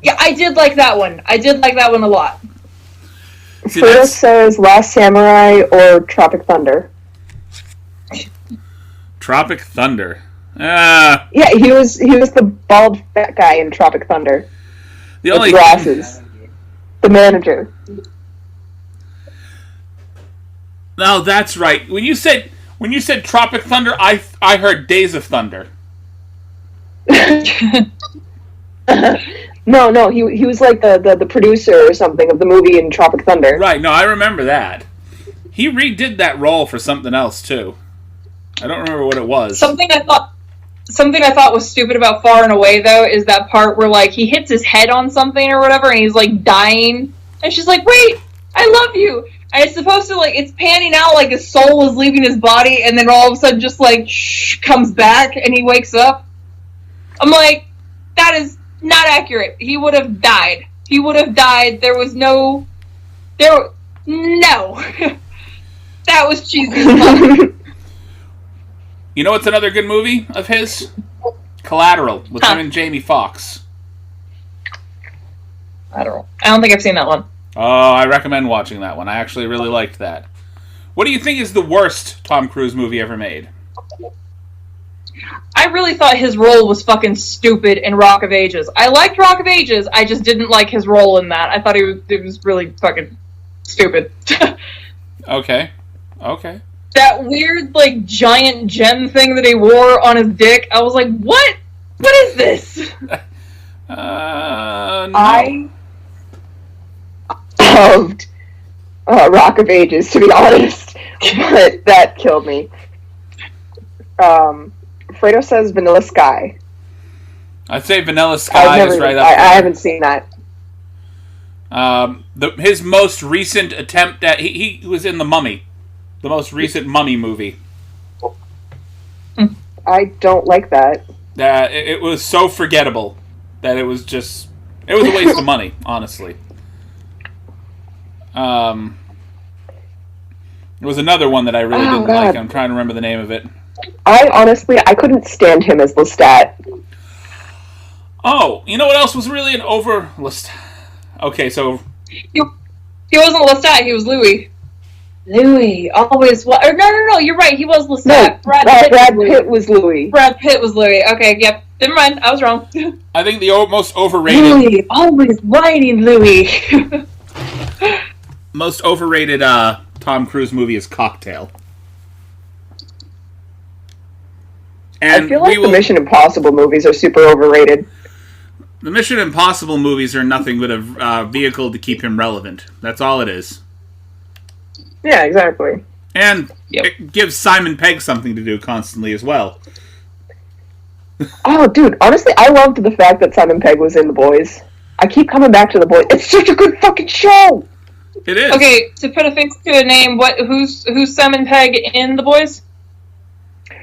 Yeah, I did like that one. I did like that one a lot. See, Fredo says Last Samurai or Tropic Thunder. Tropic Thunder. Yeah, he was the bald fat guy in Tropic Thunder. The with only glasses. The manager. No, that's right. When you said Tropic Thunder, I heard Days of Thunder. No, he was like the producer or something of the movie in Tropic Thunder. Right, no, I remember that. He redid that role for something else too. I don't remember what it was. Something I thought was stupid about Far and Away, though, is that part where, like, he hits his head on something or whatever, and he's, like, dying. And she's like, wait, I love you! And it's supposed to, like, it's panning out like his soul is leaving his body, and then all of a sudden just, like, comes back, and he wakes up. I'm like, that is not accurate. He would have died. He would have died. No. That was cheesy as fuck. You know what's another good movie of his? Collateral, with him and Jamie Foxx. I don't think I've seen that one. Oh, I recommend watching that one. I actually really liked that. What do you think is the worst Tom Cruise movie ever made? I really thought his role was fucking stupid in Rock of Ages. I liked Rock of Ages, I just didn't like his role in that. I thought it was really fucking stupid. Okay. That weird, like, giant gem thing that he wore on his dick, I was like, what? What is this? No. I loved Rock of Ages, to be honest, but that killed me. Fredo says Vanilla Sky. I'd say Vanilla Sky is right up there. I haven't seen that. His most recent attempt at... He was in The Mummy. The most recent Mummy movie. I don't like that. It was so forgettable that it was just... It was a waste of money, honestly. There was another one that I really didn't like. I'm trying to remember the name of it. I couldn't stand him as Lestat. Oh, you know what else was really an over... Okay, so... He wasn't Lestat, he was Louis. Louis always was. No, you're right. He was Lestat. No, Brad Pitt was Louis. Brad Pitt was Louis. Okay, yep. Never mind. I was wrong. I think the most overrated... Louis, always whining Louis. Most overrated Tom Cruise movie is Cocktail. And I feel like the Mission Impossible movies are super overrated. The Mission Impossible movies are nothing but a vehicle to keep him relevant. That's all it is. Yeah, exactly. And it gives Simon Pegg something to do constantly as well. Oh, dude, honestly, I loved the fact that Simon Pegg was in The Boys. I keep coming back to The Boys. It's such a good fucking show! It is. Okay, to put a face to a name, who's Simon Pegg in The Boys?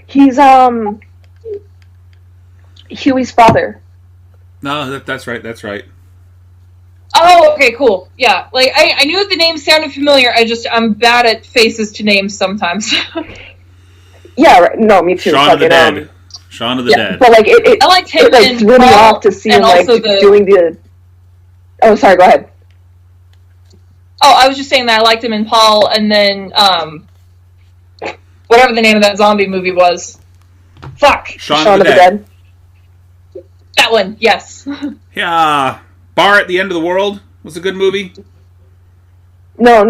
He's, Huey's father. No, that's right. Oh, okay, cool. Yeah, like, I knew the name sounded familiar, I'm bad at faces to names sometimes. Yeah, right. No, me too. Shaun of the Dead. Shaun of the Dead. But, like, I liked him it like, in threw me Paul, off to see and him, like, also the... doing the... Oh, sorry, go ahead. Oh, I was just saying that I liked him in Paul, and then, whatever the name of that zombie movie was. Fuck! Shaun of the Dead. That one, yes. Yeah. Bar at the End of the World was a good movie. No,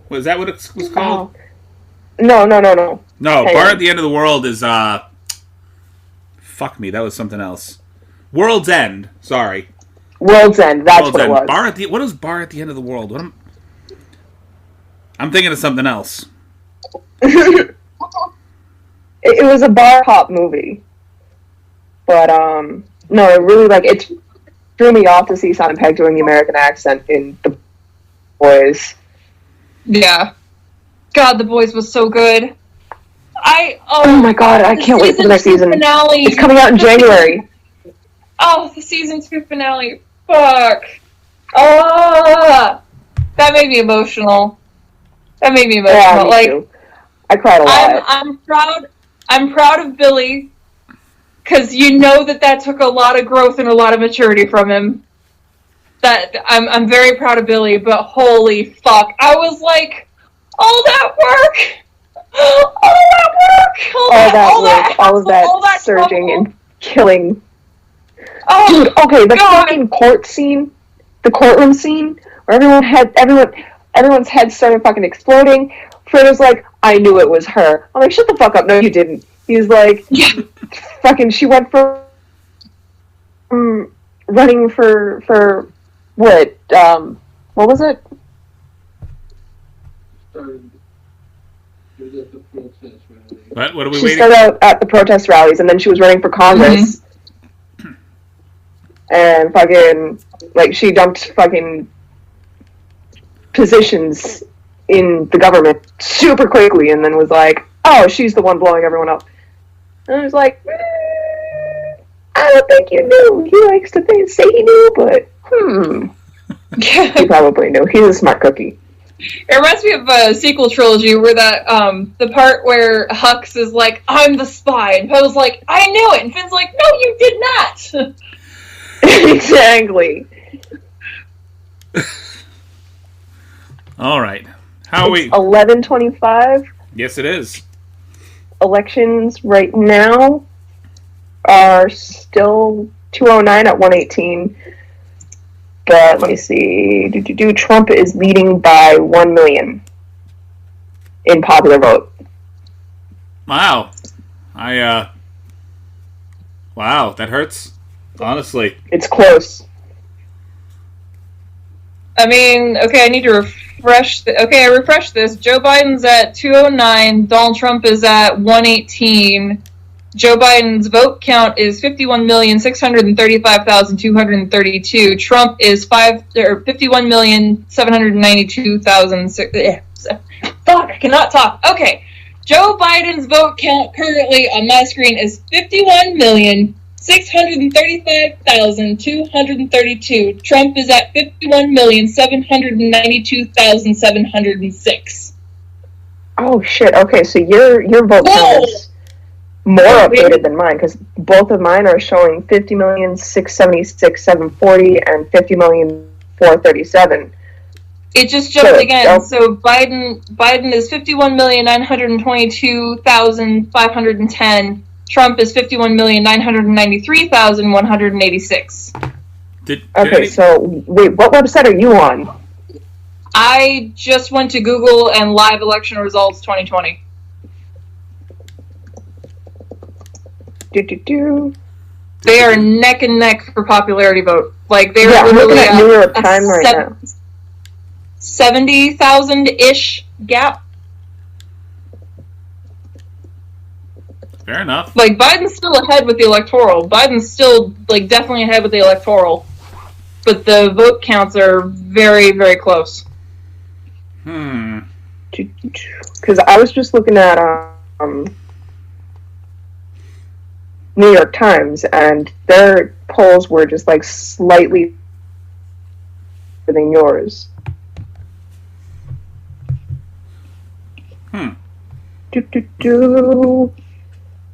Was that what it was called? No. No, Hang Bar on. at the End of the World is, fuck me, that was something else. World's End, sorry. World's End, that's World's what End. it was. What is Bar at the End of the World? I'm thinking of something else. It was a bar hop movie. But, no, it really, like, it threw me off to see Simon Pegg doing the American accent in The Boys. Yeah. God, The Boys was so good. Oh my god, I can't wait for the next season. Finale. It's coming out in January. Oh, the season 2 finale. Fuck. Oh, that made me emotional. Yeah, me like, too. I cried a lot. I'm proud of Billy, because you know that took a lot of growth and a lot of maturity from him. That I'm very proud of Billy, but holy fuck, I was like, all that work, all of that surging trouble. and killing. Oh, Dude, okay, the God. fucking courtroom scene, where everyone's head started fucking exploding. Fred was like, I knew it was her. I'm like, shut the fuck up. No, you didn't. He's like, fucking, she went from running for what was it? What are we She waiting? started out at the protest rallies, and then she was running for Congress. And fucking, like, she dumped fucking positions in the government super quickly, and then was like, oh, she's the one blowing everyone up. And I was like, I don't think you knew. He likes to say he knew, but he probably knew. He's a smart cookie. It reminds me of a sequel trilogy where that the part where Hux is like, I'm the spy, and Poe's like, I knew it, and Finn's like, no, you did not. Exactly. All right. How are we? 11:25. Yes, it is. Elections right now are still 209 at 118. But let me see. Trump is leading by 1 million in popular vote. Wow. Wow, that hurts. Honestly. It's close. I mean, okay, I need to refresh. I refreshed this. Joe Biden's at 209. Donald Trump is at 118. Joe Biden's vote count is 51,635,232. Trump is 51,792,000. Fuck, I cannot talk. Okay, Joe Biden's vote count currently on my screen is 51,635,232. Trump is at 51,792,706. Oh shit. Okay, so your vote count is more updated than mine, because both of mine are showing 50,676,740 and 50,437. It just jumped again. So Biden is 51,922,510. Trump is 51,993,186. Okay, so wait, what website are you on? I just went to Google and live election results 2020. Do. They are neck and neck for popularity vote. Like they're Yeah, I'm looking literally at New York Times right now. 70,000-ish gap. Fair enough. Like Biden's still ahead with the electoral. Biden's still like definitely ahead with the electoral, but the vote counts are very, very close. Because I was just looking at New York Times, and their polls were just like slightly better than yours. I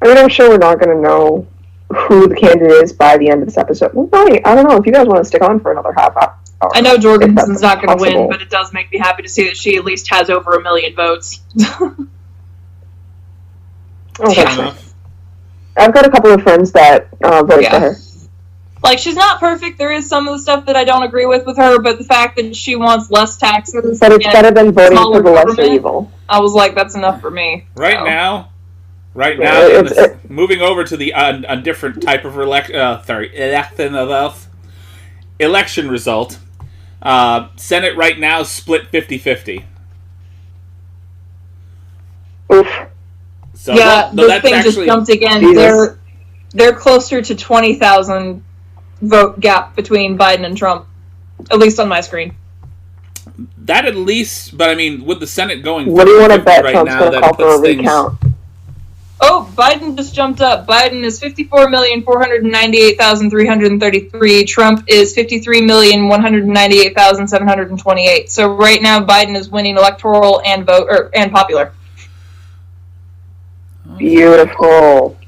mean, I'm sure we're not going to know who the candidate is by the end of this episode. Well, I don't know if you guys want to stick on for another half hour. I know Jorgensen's not going to possible. win, but it does make me happy to see that she at least has over 1 million votes. Oh, that's nice. I've got a couple of friends that voted for her. Like, she's not perfect. There is some of the stuff that I don't agree with her, but the fact that she wants less taxes... But it's better than voting for the lesser government, evil. I was like, that's enough for me. Right now, moving over to the a different type of election result. Senate right now split 50-50. Oof. So So the thing just jumped again. Jesus. They're closer to 20,000 vote gap between Biden and Trump, at least on my screen. That at least, but I mean, with the Senate going, what do you want to bet right Trump's going to call for a recount? Oh, Biden just jumped up. Biden is 54,498,333. Trump is 53,198,728. So right now, Biden is winning electoral and and popular. Beautiful.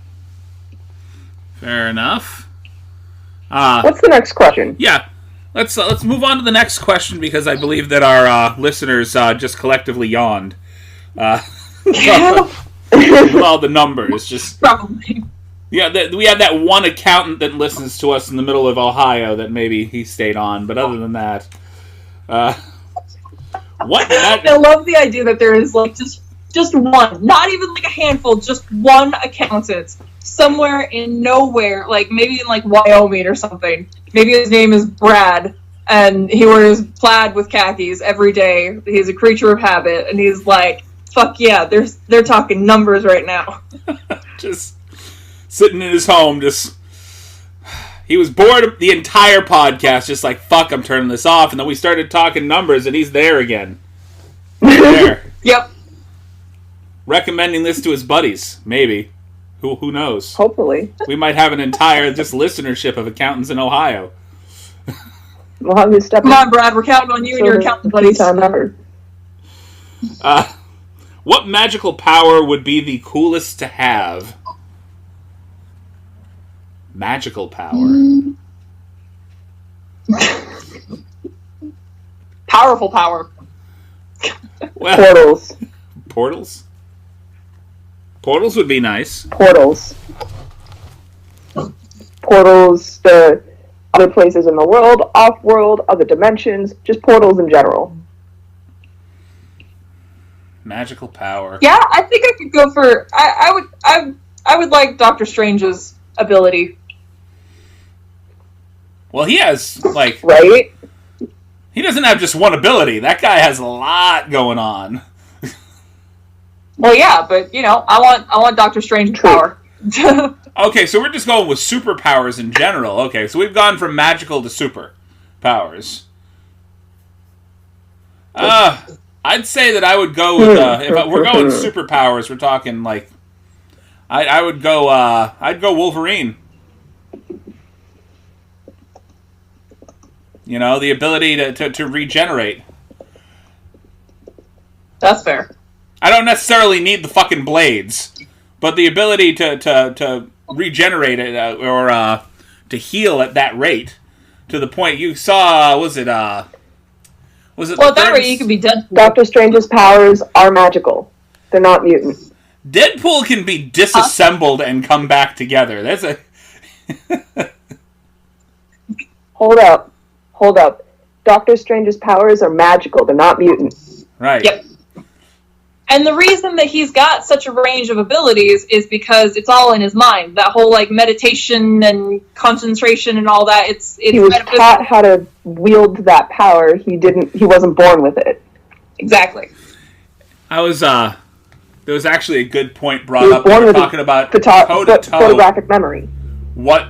Fair enough. What's the next question? Yeah, let's move on to the next question because I believe that our listeners just collectively yawned. With all the numbers, just probably. Yeah, we have that one accountant that listens to us in the middle of Ohio that maybe he stayed on, but other than that, what? I love the idea that there is like just one, not even like a handful, just one accountant somewhere in nowhere, like maybe in like Wyoming or something. Maybe his name is Brad, and he wears plaid with khakis every day. He's a creature of habit, and he's like, fuck yeah, they're talking numbers right now. Just sitting in his home, he was bored of the entire podcast, just like, fuck, I'm turning this off. And then we started talking numbers, and he's there again. There. Yep. Recommending this to his buddies, maybe. Who knows? Hopefully. We might have an entire listenership of accountants in Ohio. We'll have you step Come on, Brad, we're counting on you and your accountant buddies. What magical power would be the coolest to have? Magical power. Powerful power. Well, Portals. Portals? Portals would be nice. Portals, the other places in the world, off-world, other dimensions, just portals in general. Magical power. Yeah, I think I could go for. I would like Doctor Strange's ability. Well, he has right. He doesn't have just one ability. That guy has a lot going on. Well, yeah, but I want Doctor Strange's power. Okay, so we're just going with superpowers in general. Okay, so we've gone from magical to super powers. I'd say that I would go with if we're going superpowers. We're talking like I would go. I'd go Wolverine. The ability to regenerate. That's fair. I don't necessarily need the fucking blades, but the ability to regenerate it or to heal at that rate to the point you saw. Was it? Well, at that rate, you could be Deadpool. Doctor Strange's powers are magical. They're not mutant. Deadpool can be disassembled and come back together. That's a... Hold up. Doctor Strange's powers are magical. They're not mutant. Right. Yep. And the reason that he's got such a range of abilities is because it's all in his mind. That whole like meditation and concentration and all that. It's he was taught how to wield that power. He wasn't born with it. Exactly. There was actually a good point brought up. We were talking about photographic memory. What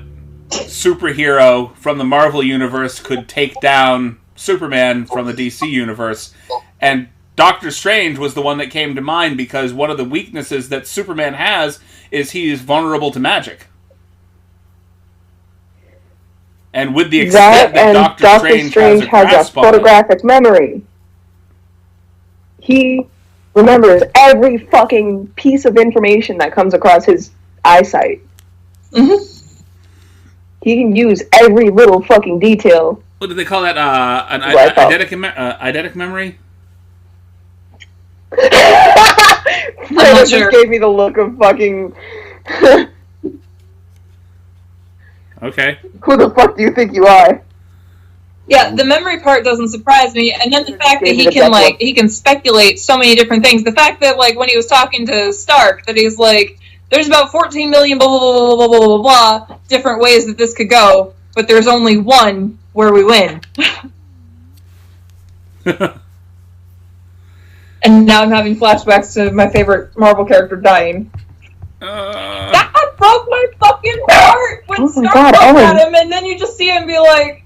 superhero from the Marvel universe could take down Superman from the DC universe? And Doctor Strange was the one that came to mind because one of the weaknesses that Superman has is he is vulnerable to magic. And with the extent that Doctor Strange has a photographic memory, he remembers every fucking piece of information that comes across his eyesight. Mm-hmm. He can use every little fucking detail. What do they call that? An eidetic memory? Fredo just gave me the look of fucking... Okay. Who the fuck do you think you are? Yeah, the memory part doesn't surprise me, and then the fact that he can speculate so many different things. The fact that like when he was talking to Stark, that he's like, there's about 14 million blah blah blah blah blah blah blah different ways that this could go, but there's only one where we win. And now I'm having flashbacks to my favorite Marvel character dying. That broke my fucking heart when Stark looked at him, and then you just see him be like,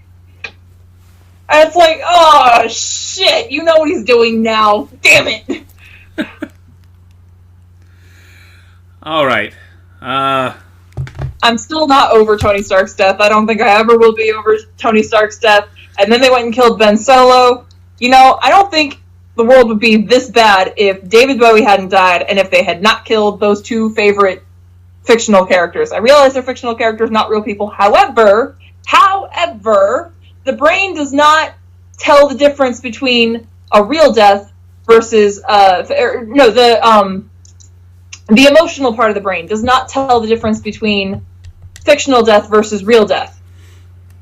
and it's like, oh shit, you know what he's doing now. Damn it. Alright. I'm still not over Tony Stark's death. I don't think I ever will be over Tony Stark's death. And then they went and killed Ben Solo. You know, I don't think the world would be this bad if David Bowie hadn't died and if they had not killed those two favorite fictional characters. I realize they're fictional characters, not real people. However, the brain does not tell the difference between a real death versus the emotional part of the brain does not tell the difference between fictional death versus real death.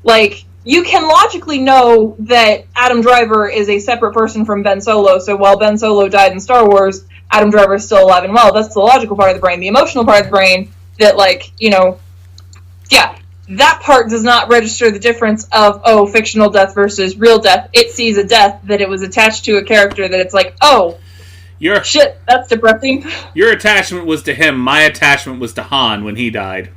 Like, you can logically know that Adam Driver is a separate person from Ben Solo, so while Ben Solo died in Star Wars, Adam Driver is still alive and well. That's the logical part of the brain. The emotional part of the brain, that, like, you know, yeah, that part does not register the difference of, oh, fictional death versus real death. It sees a death that it was attached to a character that it's like, oh, shit, that's depressing. Your attachment was to him. My attachment was to Han when he died.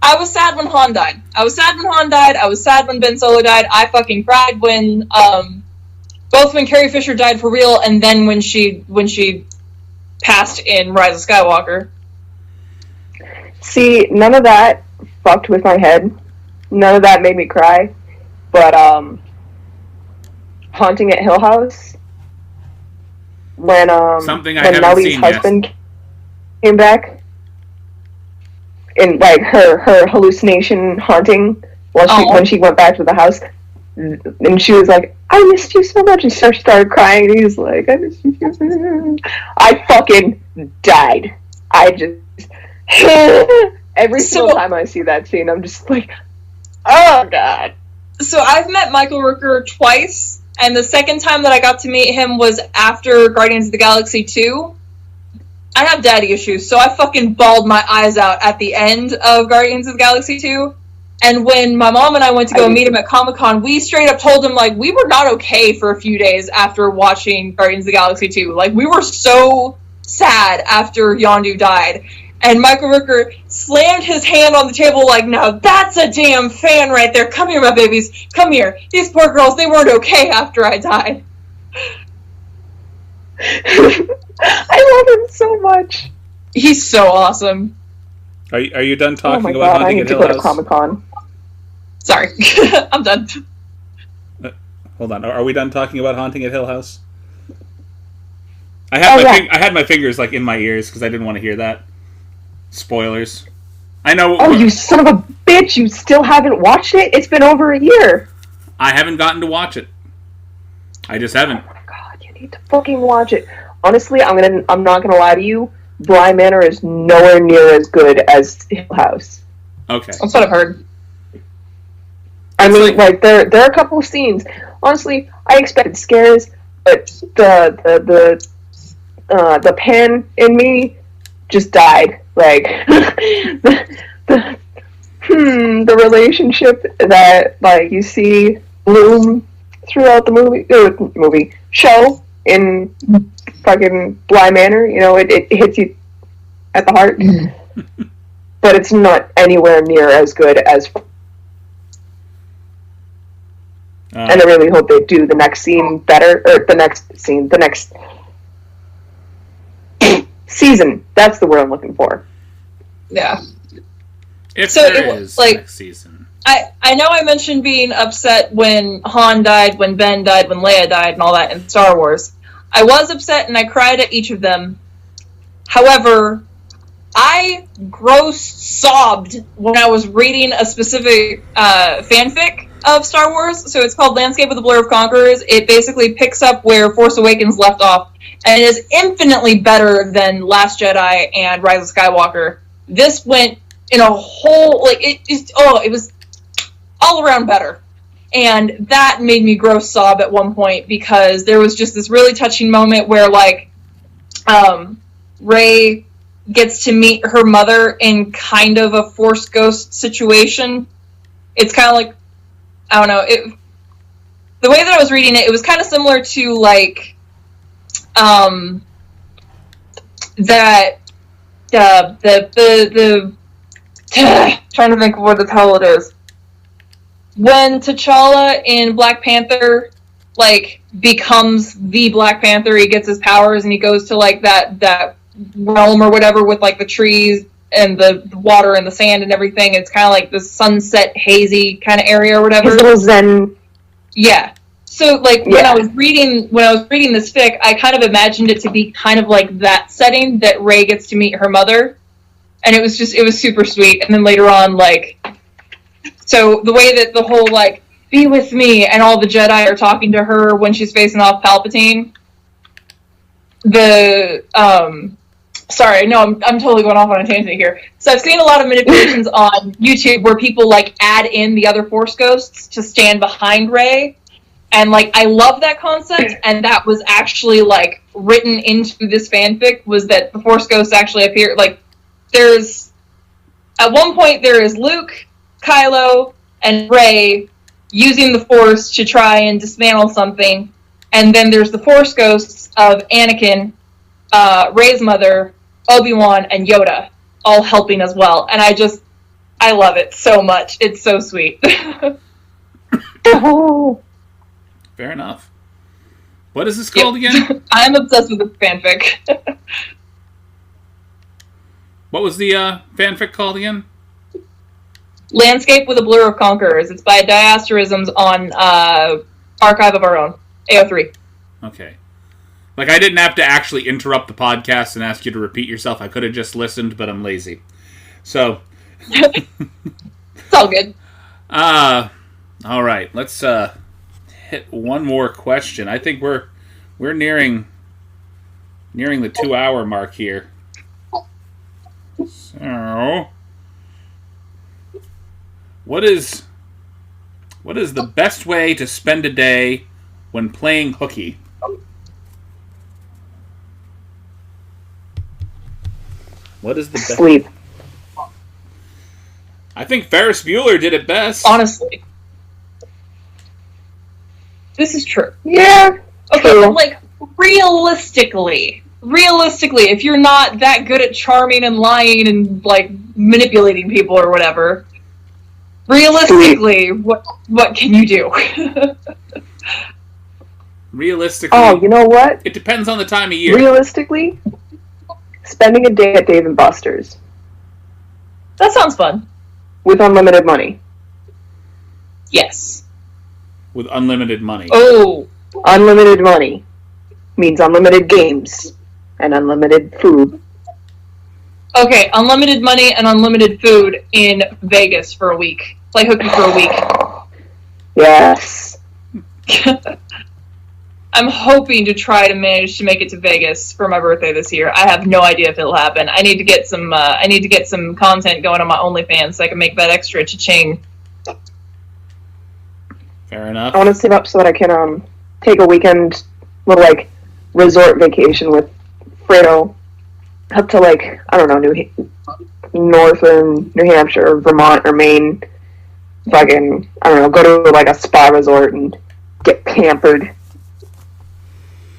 I was sad when Han died. I was sad when Ben Solo died. I fucking cried when, both when Carrie Fisher died for real and then when she passed in Rise of Skywalker. See, none of that fucked with my head. None of that made me cry. But, Haunting at Hill House, when Nellie's husband came back, in like her hallucination haunting when she went back to the house, and she was like, I missed you so much, and she started crying, and he was like, I missed you. I fucking died. I just every single time I see that scene, I'm just like, oh god. So I've met Michael Rooker twice, and the second time that I got to meet him was after Guardians of the Galaxy 2. I have daddy issues, so I fucking bawled my eyes out at the end of Guardians of the Galaxy 2. And when my mom and I went to go meet him at Comic-Con, we straight up told him, like, we were not okay for a few days after watching Guardians of the Galaxy 2. Like, we were so sad after Yondu died. And Michael Rooker slammed his hand on the table like, now that's a damn fan right there. Come here, my babies. Come here. These poor girls, they weren't okay after I died. I love him so much. He's so awesome. Are you done talking about God, Haunting at Hill House? I need to go to Comic-Con. Sorry. I'm done. Hold on. Are we done talking about Haunting at Hill House? I had my fingers like in my ears because I didn't want to hear that. Spoilers. I know. Oh, you son of a bitch! You still haven't watched it? It's been over a year. I haven't gotten to watch it. I just haven't. Oh my god, you need to fucking watch it. Honestly, I'm not gonna lie to you. Bly Manor is nowhere near as good as Hill House. Okay. That's what I've heard. I mean, like there are a couple of scenes. Honestly, I expected scares, but the the Pan in me just died. Like the relationship that like you see bloom throughout the movie show in fucking Bly Manor. You know, it hits you at the heart, but it's not anywhere near as good as. And I really hope they do the next scene better, or the next season. That's the word I'm looking for. Yeah. If So there it- is like- next season. I know I mentioned being upset when Han died, when Ben died, when Leia died, and all that in Star Wars. I was upset and I cried at each of them. However, I gross sobbed when I was reading a specific fanfic of Star Wars. So it's called Landscape of the Blur of Conquerors. It basically picks up where Force Awakens left off, and it is infinitely better than Last Jedi and Rise of Skywalker. This went in a whole, like, it was all around better. And that made me gross sob at one point, because there was just this really touching moment where, like, Rey gets to meet her mother in kind of a Force ghost situation. It's kind of like, I don't know, the way that I was reading it, it was kind of similar to, like, that, the trying to think of what the hell it is. When T'Challa in Black Panther, like, becomes the Black Panther, he gets his powers and he goes to, like, that realm or whatever with, like, the trees and the water and the sand and everything. It's kind of like the sunset hazy kind of area or whatever. His little Zen. Yeah. So, like, when I was reading this fic, I kind of imagined it to be kind of like that setting, that Rey gets to meet her mother. And it was super sweet. And then later on, like, so the way that the whole, like, be with me, and all the Jedi are talking to her when she's facing off Palpatine. Sorry, no, I'm totally going off on a tangent here. So I've seen a lot of manipulations on YouTube where people, like, add in the other Force ghosts to stand behind Rey. And, like, I love that concept, and that was actually, like, written into this fanfic, was that the Force ghosts actually appear. Like, there's, at one point, there is Luke, Kylo, and Rey using the Force to try and dismantle something. And then there's the Force ghosts of Anakin, Rey's mother, Obi-Wan, and Yoda, all helping as well. And I love it so much. It's so sweet. Fair enough. What is this called again? I'm obsessed with this fanfic. What was the fanfic called again? Landscape with a Blur of Conquerors. It's by Diasterisms on Archive of Our Own, AO3. Okay. Like, I didn't have to actually interrupt the podcast and ask you to repeat yourself. I could have just listened, but I'm lazy. So. It's all good. All right. Let's hit one more question. I think we're nearing the 2-hour mark here. So, what is the best way to spend a day when playing hooky? What is the best? Sleep. I think Ferris Bueller did it best. Honestly. This is true. Yeah. Okay, True. but, like, realistically, if you're not that good at charming and lying and, like, manipulating people or whatever, realistically, what can you do? Realistically, Oh, you know what? it depends on the time of year. Realistically, spending a day at Dave & Buster's That sounds fun. with unlimited money. Yes. With unlimited money. Oh. Unlimited money means unlimited games and unlimited food. Okay, unlimited money and unlimited food in Vegas for a week. Play hooky for a week. Yes. I'm hoping to try to manage to make it to Vegas for my birthday this year. I have no idea if it'll happen. I need to get some. I need to get some content going on my OnlyFans so I can make that extra cha-ching. Fair enough. I want to save up so that I can take a weekend little like resort vacation with Fredo up to like, I don't know, northern New Hampshire, or Vermont, or Maine. Fucking, I don't know, go to like a spa resort and get pampered.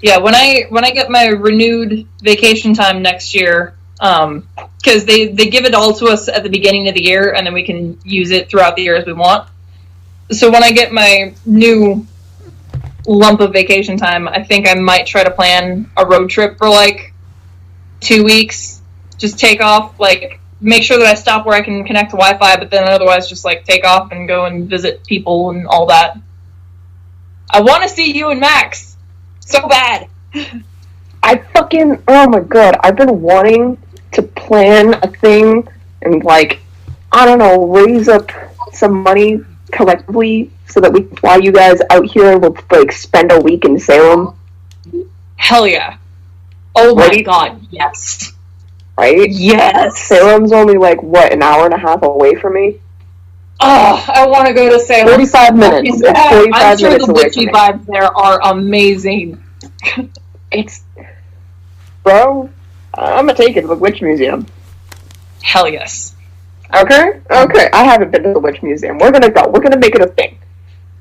Yeah, when I get my renewed vacation time next year, because they give it all to us at the beginning of the year, and then we can use it throughout the year as we want. So when I get my new lump of vacation time, I think I might try to plan a road trip for like 2 weeks. Just take off, like, make sure that I stop where I can connect to Wi-Fi, but then otherwise just like take off and go and visit people and all that. I want to see you and Max so bad. I fucking, oh my god, I've been wanting to plan a thing and, like, I don't know, raise up some money collectively so that we can fly you guys out here and we'll, like, spend a week in Salem. Hell yeah. Oh my Right? god, yes. Right? Yes. Salem's only, like, what, an hour and a half away from me? Oh, I want to go to Salem. 45 minutes. It's 45 I'm sure minutes the away witchy from me. vibes there are amazing. It's, bro, I'm gonna take it to the Witch Museum. Hell yes. Okay? Okay, I haven't been to the Witch Museum. We're gonna go. We're gonna make it a thing.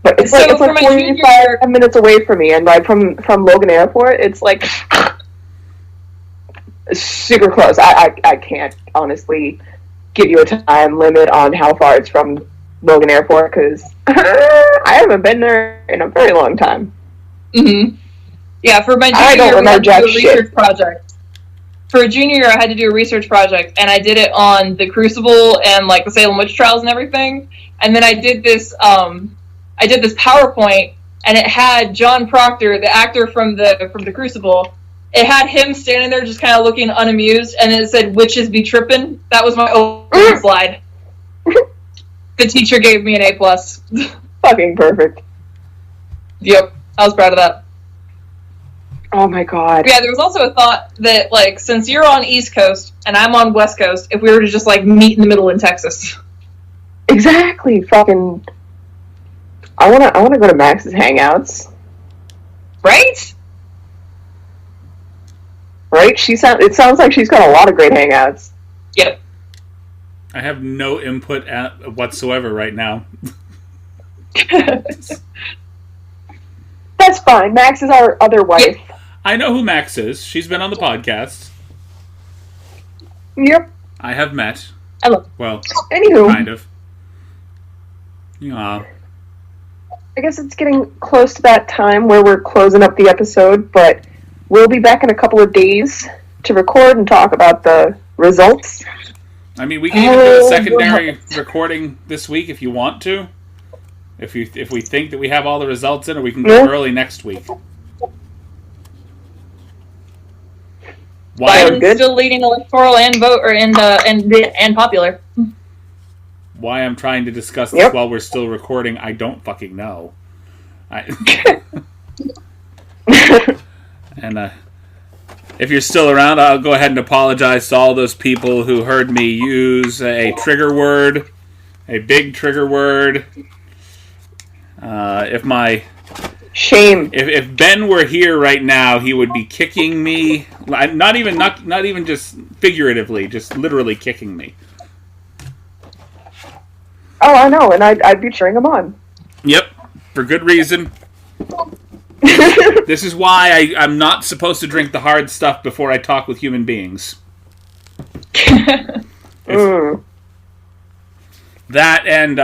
But it's So like, for my 45 minutes away from me, and like from Logan Airport, it's like super close. I can't honestly give you a time limit on how far it's from Logan Airport, because I haven't been there in a very long time. Mm-hmm. Yeah, for my I junior don't year, we had remember to do jack a shit. research project. For a junior year, I had to do a research project, and I did it on the Crucible and like the Salem witch trials and everything. And then I did this PowerPoint, and it had John Proctor, the actor from the Crucible. It had him standing there just kind of looking unamused, and it said "Witches be trippin'." That was my opening slide. The teacher gave me an A+. Fucking perfect. Yep, I was proud of that. Oh my god. Yeah, there was also a thought that, like, since you're on East Coast and I'm on West Coast, if we were to just, like, meet in the middle in Texas. Exactly. Fucking. I wanna go to Max's Hangouts. Right? Right? It sounds like she's got a lot of great hangouts. Yep. I have no input whatsoever right now. That's fine. Max is our other wife. I know who Max is. She's been on the podcast. Yep. I have met. Hello. Well, Anywho, kind of. Yeah. I guess it's getting close to that time where we're closing up the episode, but we'll be back in a couple of days to record and talk about the results. I mean, we can even do a secondary recording this week if you want to. If we think that we have all the results in, or we can go early next week. Why? Biden's still leading electoral and vote or and popular. Why I'm trying to discuss this while we're still recording, I don't fucking know. And if you're still around, I'll go ahead and apologize to all those people who heard me use a trigger word, a big trigger word. Shame. If Ben were here right now, he would be kicking me. Not even just figuratively, just literally kicking me. Oh, I know, and I'd be cheering him on. Yep, for good reason. This is why I'm not supposed to drink the hard stuff before I talk with human beings. That and,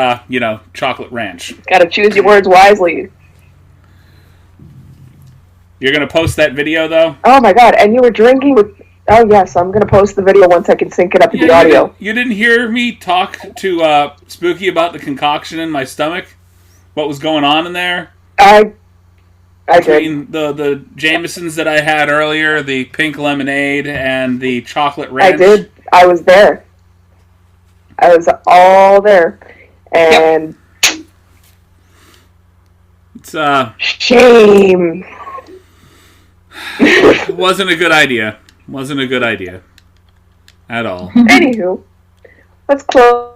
chocolate ranch. Gotta choose your words wisely. You're going to post that video, though? Oh my god, and you were drinking with... Oh yes, I'm gonna post the video once I can sync it up with the audio. You didn't hear me talk to Spooky about the concoction in my stomach? What was going on in there? I Between did. the Jamesons that I had earlier, the pink lemonade, and the chocolate ranch. I did. I was there. I was all there. And... It's, shame. wasn't a good idea. Wasn't a good idea. At all. Anywho, let's close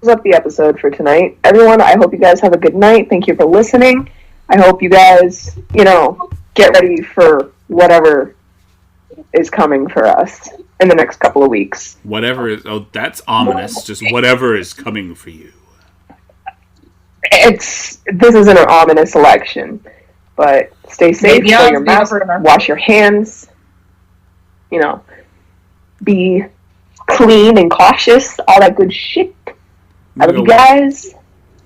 up the episode for tonight. Everyone, I hope you guys have a good night. Thank you for listening. I hope you guys, get ready for whatever is coming for us in the next couple of weeks. Whatever is... Oh, that's ominous. Just whatever is coming for you. This isn't an ominous election, but stay safe, wear your mask, wash your hands, be clean and cautious, all that good shit. I love you guys.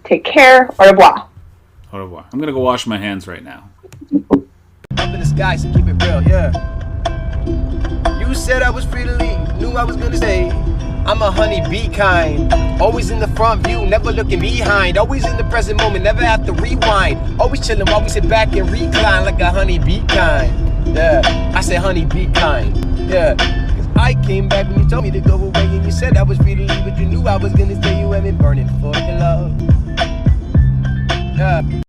Take care. Au revoir. Au revoir. I'm gonna go wash my hands right now. Up in the sky, so keep it real, yeah. You said I was free to leave, knew I was gonna stay. I'm a honeybee kind, always in the front view, never looking behind. Always in the present moment, never have to rewind. Always chilling while we sit back and recline like a honeybee kind. Yeah, I said honeybee kind. Yeah, cause I came back when you told me to go away, and you said I was free to leave, but you knew I was gonna stay. You had me burning for your love. Yeah.